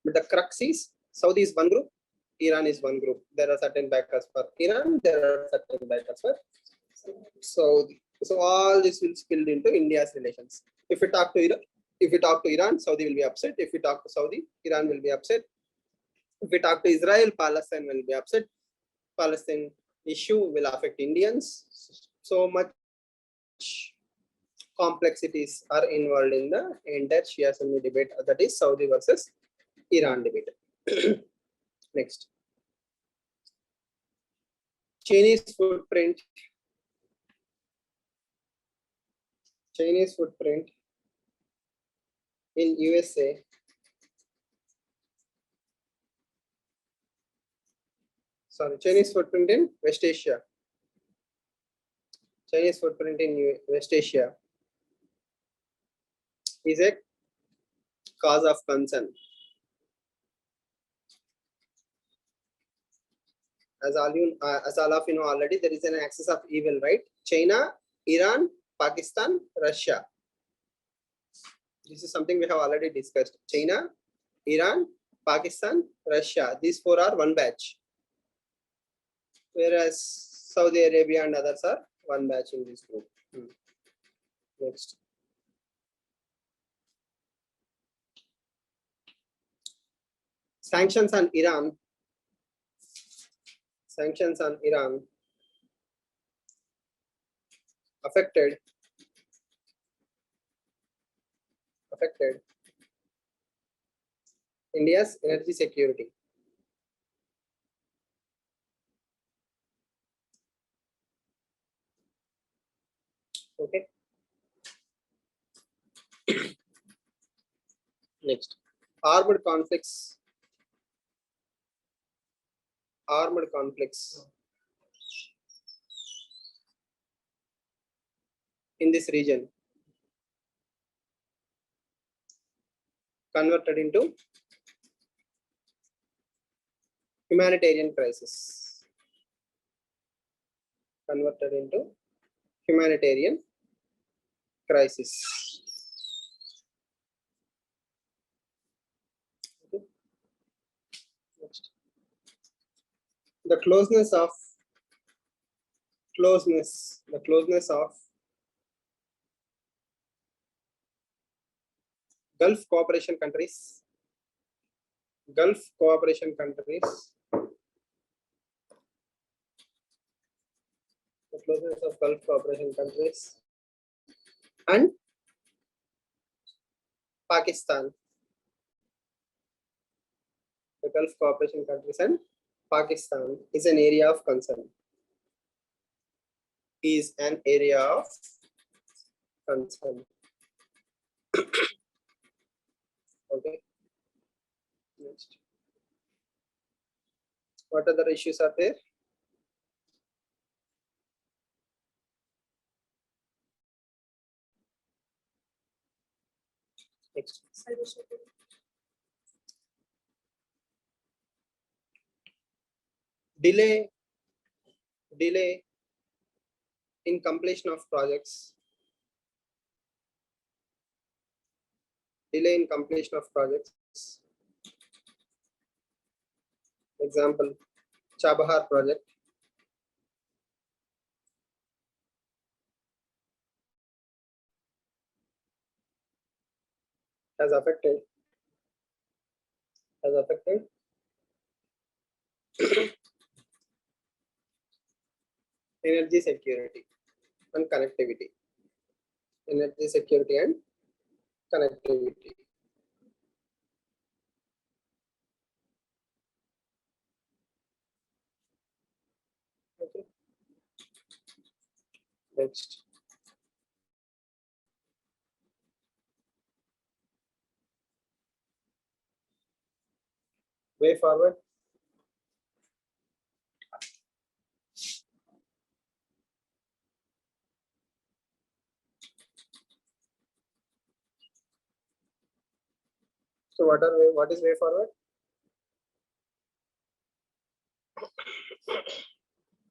But the crux is Saudi is one group, Iran is one group. There are certain backers for Iran, there are certain backers for Saudi. So all this will spill into India's relations. If we talk to Iran, Saudi will be upset. If we talk to Saudi, Iran will be upset. If we talk to Israel, Palestine will be upset. Palestine issue will affect Indians. So much complexities are involved in the entire Shia Sunni debate, that is Saudi versus Iran debate. Next. Chinese footprint. Chinese footprint in USA. Sorry, Chinese footprint in West Asia. Chinese footprint in West Asia is a cause of concern. As all of you know already, there is an axis of evil, right? China, Iran, Pakistan, Russia. This is something we have already discussed. China, Iran, Pakistan, Russia. These four are one batch. Whereas Saudi Arabia and others are one batch in this group. Next. Sanctions on Iran. Sanctions on Iran affected India's energy security. Okay. Next, armed conflicts. Armed conflicts in this region converted into humanitarian crisis. Converted into humanitarian crisis. Okay. Next. The closeness of Gulf cooperation countries. The closeness of Gulf cooperation countries and Pakistan. The Gulf cooperation countries and Pakistan is an area of concern. Okay. Next. What other issues are there? Next. Cybersecurity. Delay in completion of projects. Delay in completion of projects. Example, Chabahar project. Has affected energy security and connectivity. Energy security and connectivity. Okay. Next. Way forward. So what is way forward?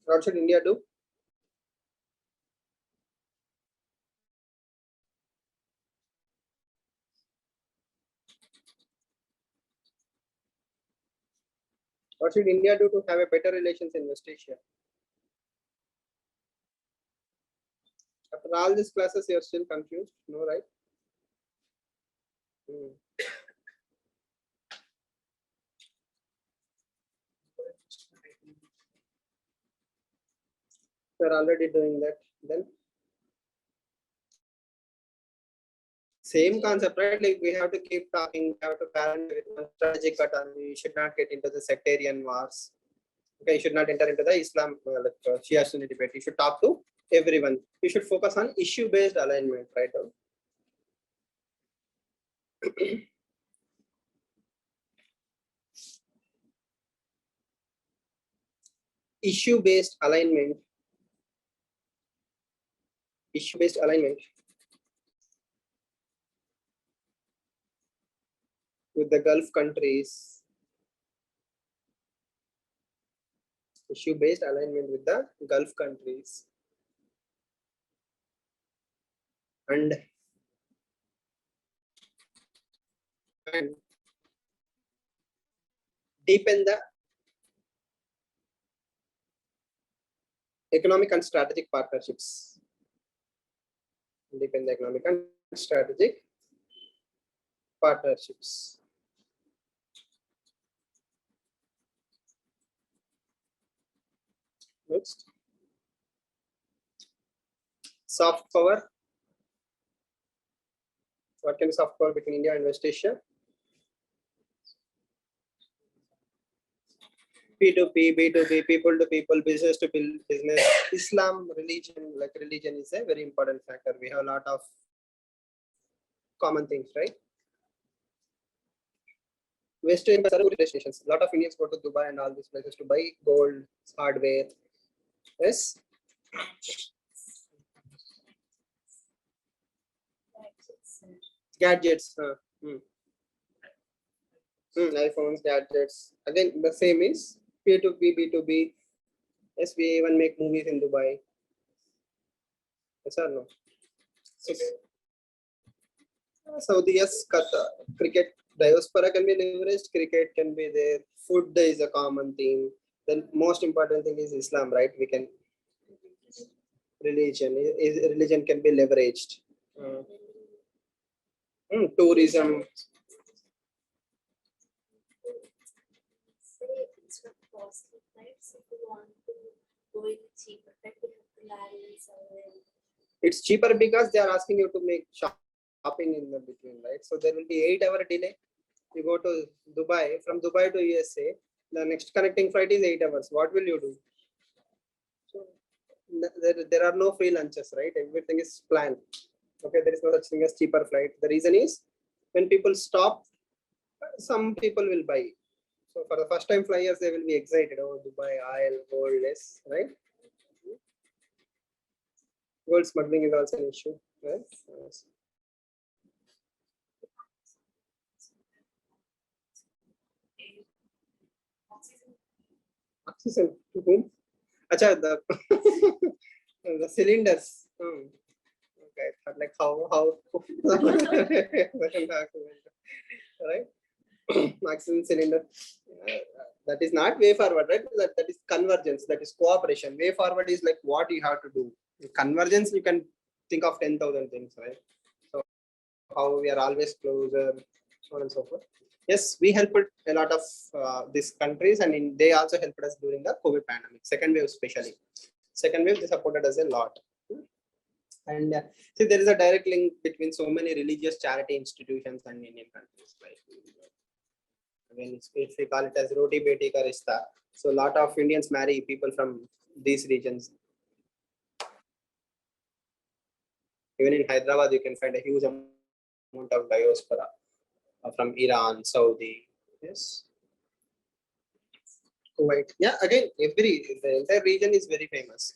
What should India do? What should India do to have a better relations in West Asia? After all these classes, you are still confused, no, right? We are already doing that. Then same concept, right? Like we have to keep talking, we have to balance with one strategic autonomy. You should not get into the sectarian wars. Okay, you should not enter into the Islam Shia Sunni debate. You should talk to everyone. You should focus on issue-based alignment, right? Issue-based alignment. Issue-based alignment with the Gulf countries. Issue-based alignment with the Gulf countries. And deepen the economic and strategic partnerships. Deepen the economic and strategic partnerships. Next. Soft power. What can be soft power between India and West Asia? P2P, B2B, people to people, business to business. Islam, religion is a very important factor. We have a lot of common things, right? West Indian destinations. A lot of Indians go to Dubai and all these places to buy gold, hardware. Yes. Gadgets. iPhones, gadgets. Again, the same is P2P, B2B. Yes, we even make movies in Dubai. Yes or no? Saudi, yes, Qatar, cricket, diaspora can be leveraged, cricket can be there, food is a common theme. Then most important thing is Islam, right? We can, religion can be leveraged. Tourism. It's not costly, right? So if you want to go in cheaper, that we have to land somewhere. It's cheaper because they are asking you to make shopping in the between, right? So there will be 8-hour delay. You go to Dubai, from Dubai to USA, the next connecting flight is 8 hours. What will you do? So there are no free lunches, right? Everything is planned. Okay, there is no such thing as cheaper flight. The reason is when people stop, some people will buy. So for the first time flyers, they will be excited. Oh, Dubai, oil, gold, yes, right? Gold smuggling is also an issue, right? Yes. Oxygen to whom? Acha, the the cylinders. Okay, thought like how right? Oxygen cylinder. That is not way forward, right? That is convergence. That is cooperation. Way forward is like what you have to do. Convergence, you can think of 10,000 things, right? So how we are always closer, so on and so forth. Yes, we helped a lot of these countries, and they also helped us during the COVID pandemic, second wave especially. Second wave, they supported us a lot. And see, there is a direct link between so many religious charity institutions and Indian countries. Like, again, if we call it as roti beti ka rishta, so a lot of Indians marry people from these regions. Even in Hyderabad, you can find a huge amount of diaspora from Iran, Saudi. Yes. Kuwait. Yeah, again, the entire region is very famous.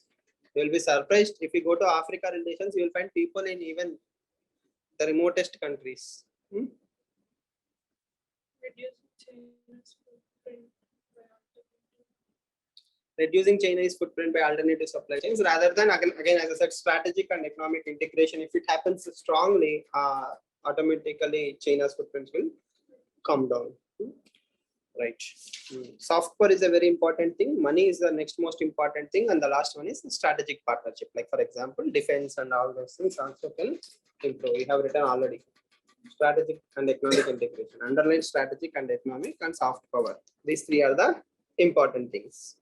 You will be surprised if you go to Africa relations, you will find people in even the remotest countries. Reducing China's footprint by alternative supply chains, rather than again as I said, strategic and economic integration. If it happens strongly, automatically China's footprints will come down. Right. Soft power is a very important thing. Money is the next most important thing, and the last one is strategic partnership. Like for example, defense and all those things also can improve. We have written already. Strategic and economic integration. Underline strategic and economic and soft power. These three are the important things.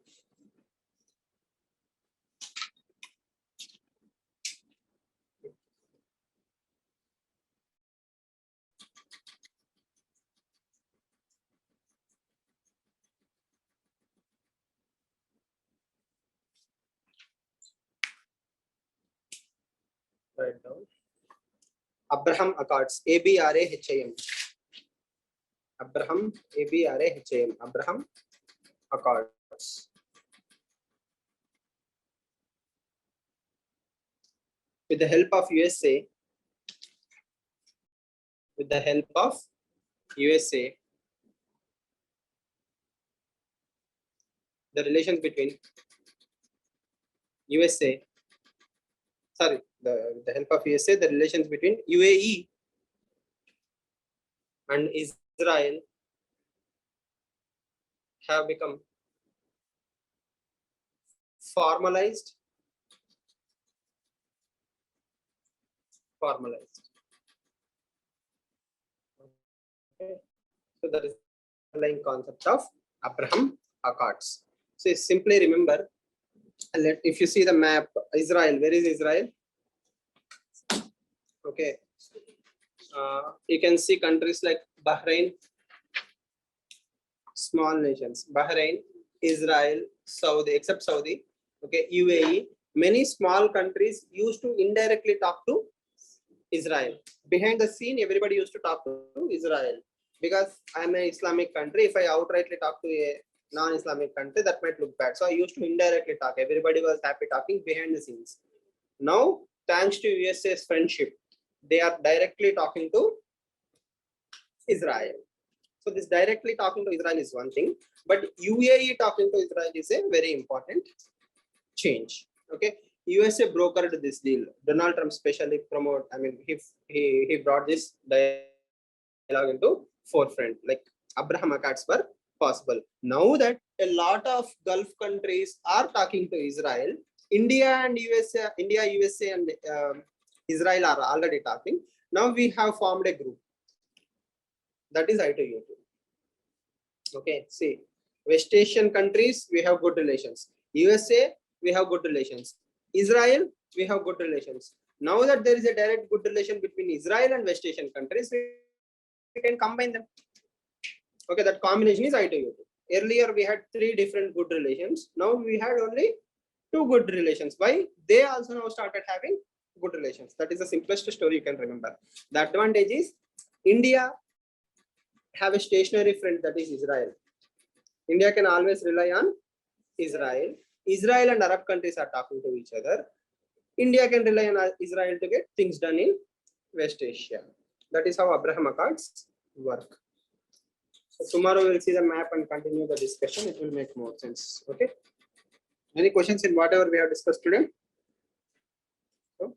Right down. Abraham Accords, ABRAHAM. Abraham, ABRAHAM. Abraham Accords. With the help of USA, the relations between USA, sorry, the help of USA, the relations between UAE and Israel have become formalized. Okay. So that is the underlying concept of Abraham Accords. So simply remember, if you see the map, Israel, where is Israel? Okay. You can see countries like Bahrain, small nations, Bahrain, Israel, Saudi, except Saudi, okay, UAE, many small countries used to indirectly talk to Israel. Behind the scene, everybody used to talk to Israel. Because I'm an Islamic country, if I outrightly talk to a non-Islamic country, that might look bad. So I used to indirectly talk. Everybody was happy talking behind the scenes. Now, thanks to USA's friendship, they are directly talking to Israel. So this directly talking to Israel is one thing, but UAE talking to Israel is a very important change. Okay, USA brokered this deal. Donald Trump specially promote. I mean, he brought this dialogue into forefront. Like Abraham Accords were possible. Now that a lot of Gulf countries are talking to Israel, India, USA, and Israel are already talking. Now we have formed a group. That is I2U2. Okay, see, West Asian countries, we have good relations. USA, we have good relations. Israel, we have good relations. Now that there is a direct good relation between Israel and West Asian countries, we can combine them. Okay, that combination is I2U2. Earlier, we had 3 different good relations. Now we had only 2 good relations. Why? They also now started having good relations. That is the simplest story you can remember. The advantage is India have a stationary friend, that is Israel. India can always rely on Israel. Israel and Arab countries are talking to each other. India can rely on Israel to get things done in West Asia. That is how Abraham Accords work. So tomorrow we'll see the map and continue the discussion. It will make more sense. Okay. Any questions in whatever we have discussed today? So,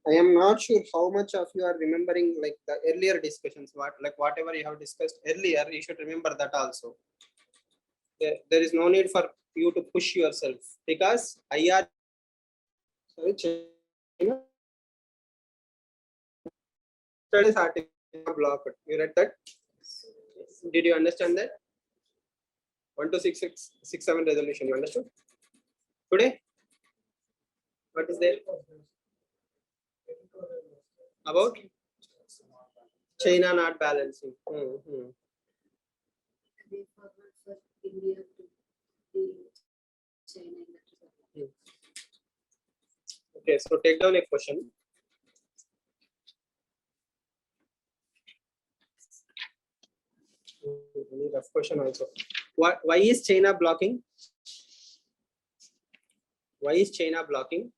I am not sure how much of you are remembering like the earlier discussions. Whatever you have discussed earlier, you should remember that also. There is no need for you to push yourself because IR studies article blocked. You read that? Did you understand that? 126667 resolution. You understood? Today? What is there? About China not balancing. Way forward for India to be China in that regard. Okay, so take down a question. Rough question also. Why is China blocking? Why is China blocking?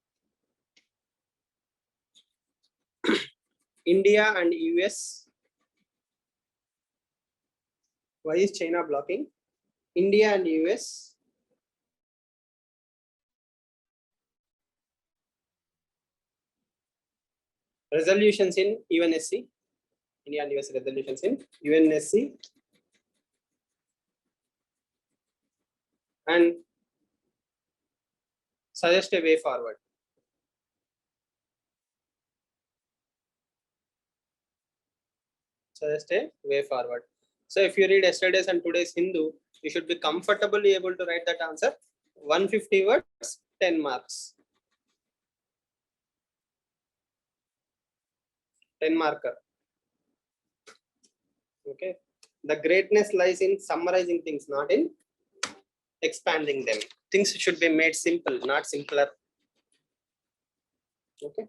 India and US. Why is China blocking? India and US. Resolutions in UNSC. India and US resolutions in UNSC. And suggest a way forward. Suggest a way forward. So if you read yesterday's and today's Hindu, you should be comfortably able to write that answer. 150 words, 10 marks. 10 marker. Okay. The greatness lies in summarizing things, not in expanding them. Things should be made simple, not simpler. Okay.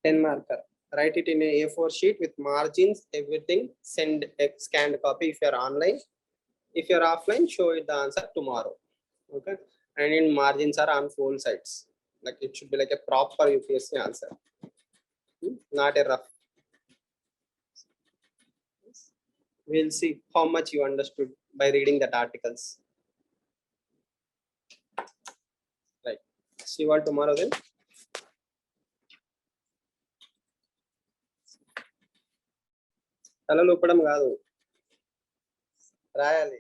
10 marker. Write it in a A4 sheet with margins, everything. Send a scanned copy if you're online. If you're offline, show it the answer tomorrow. Okay. And in margins are on 4 sides. Like it should be like a proper UPSC answer. Not a rough. We'll see how much you understood by reading that articles. Right. See you all tomorrow then. తలలు ఊపడం కాదు రాయాలి.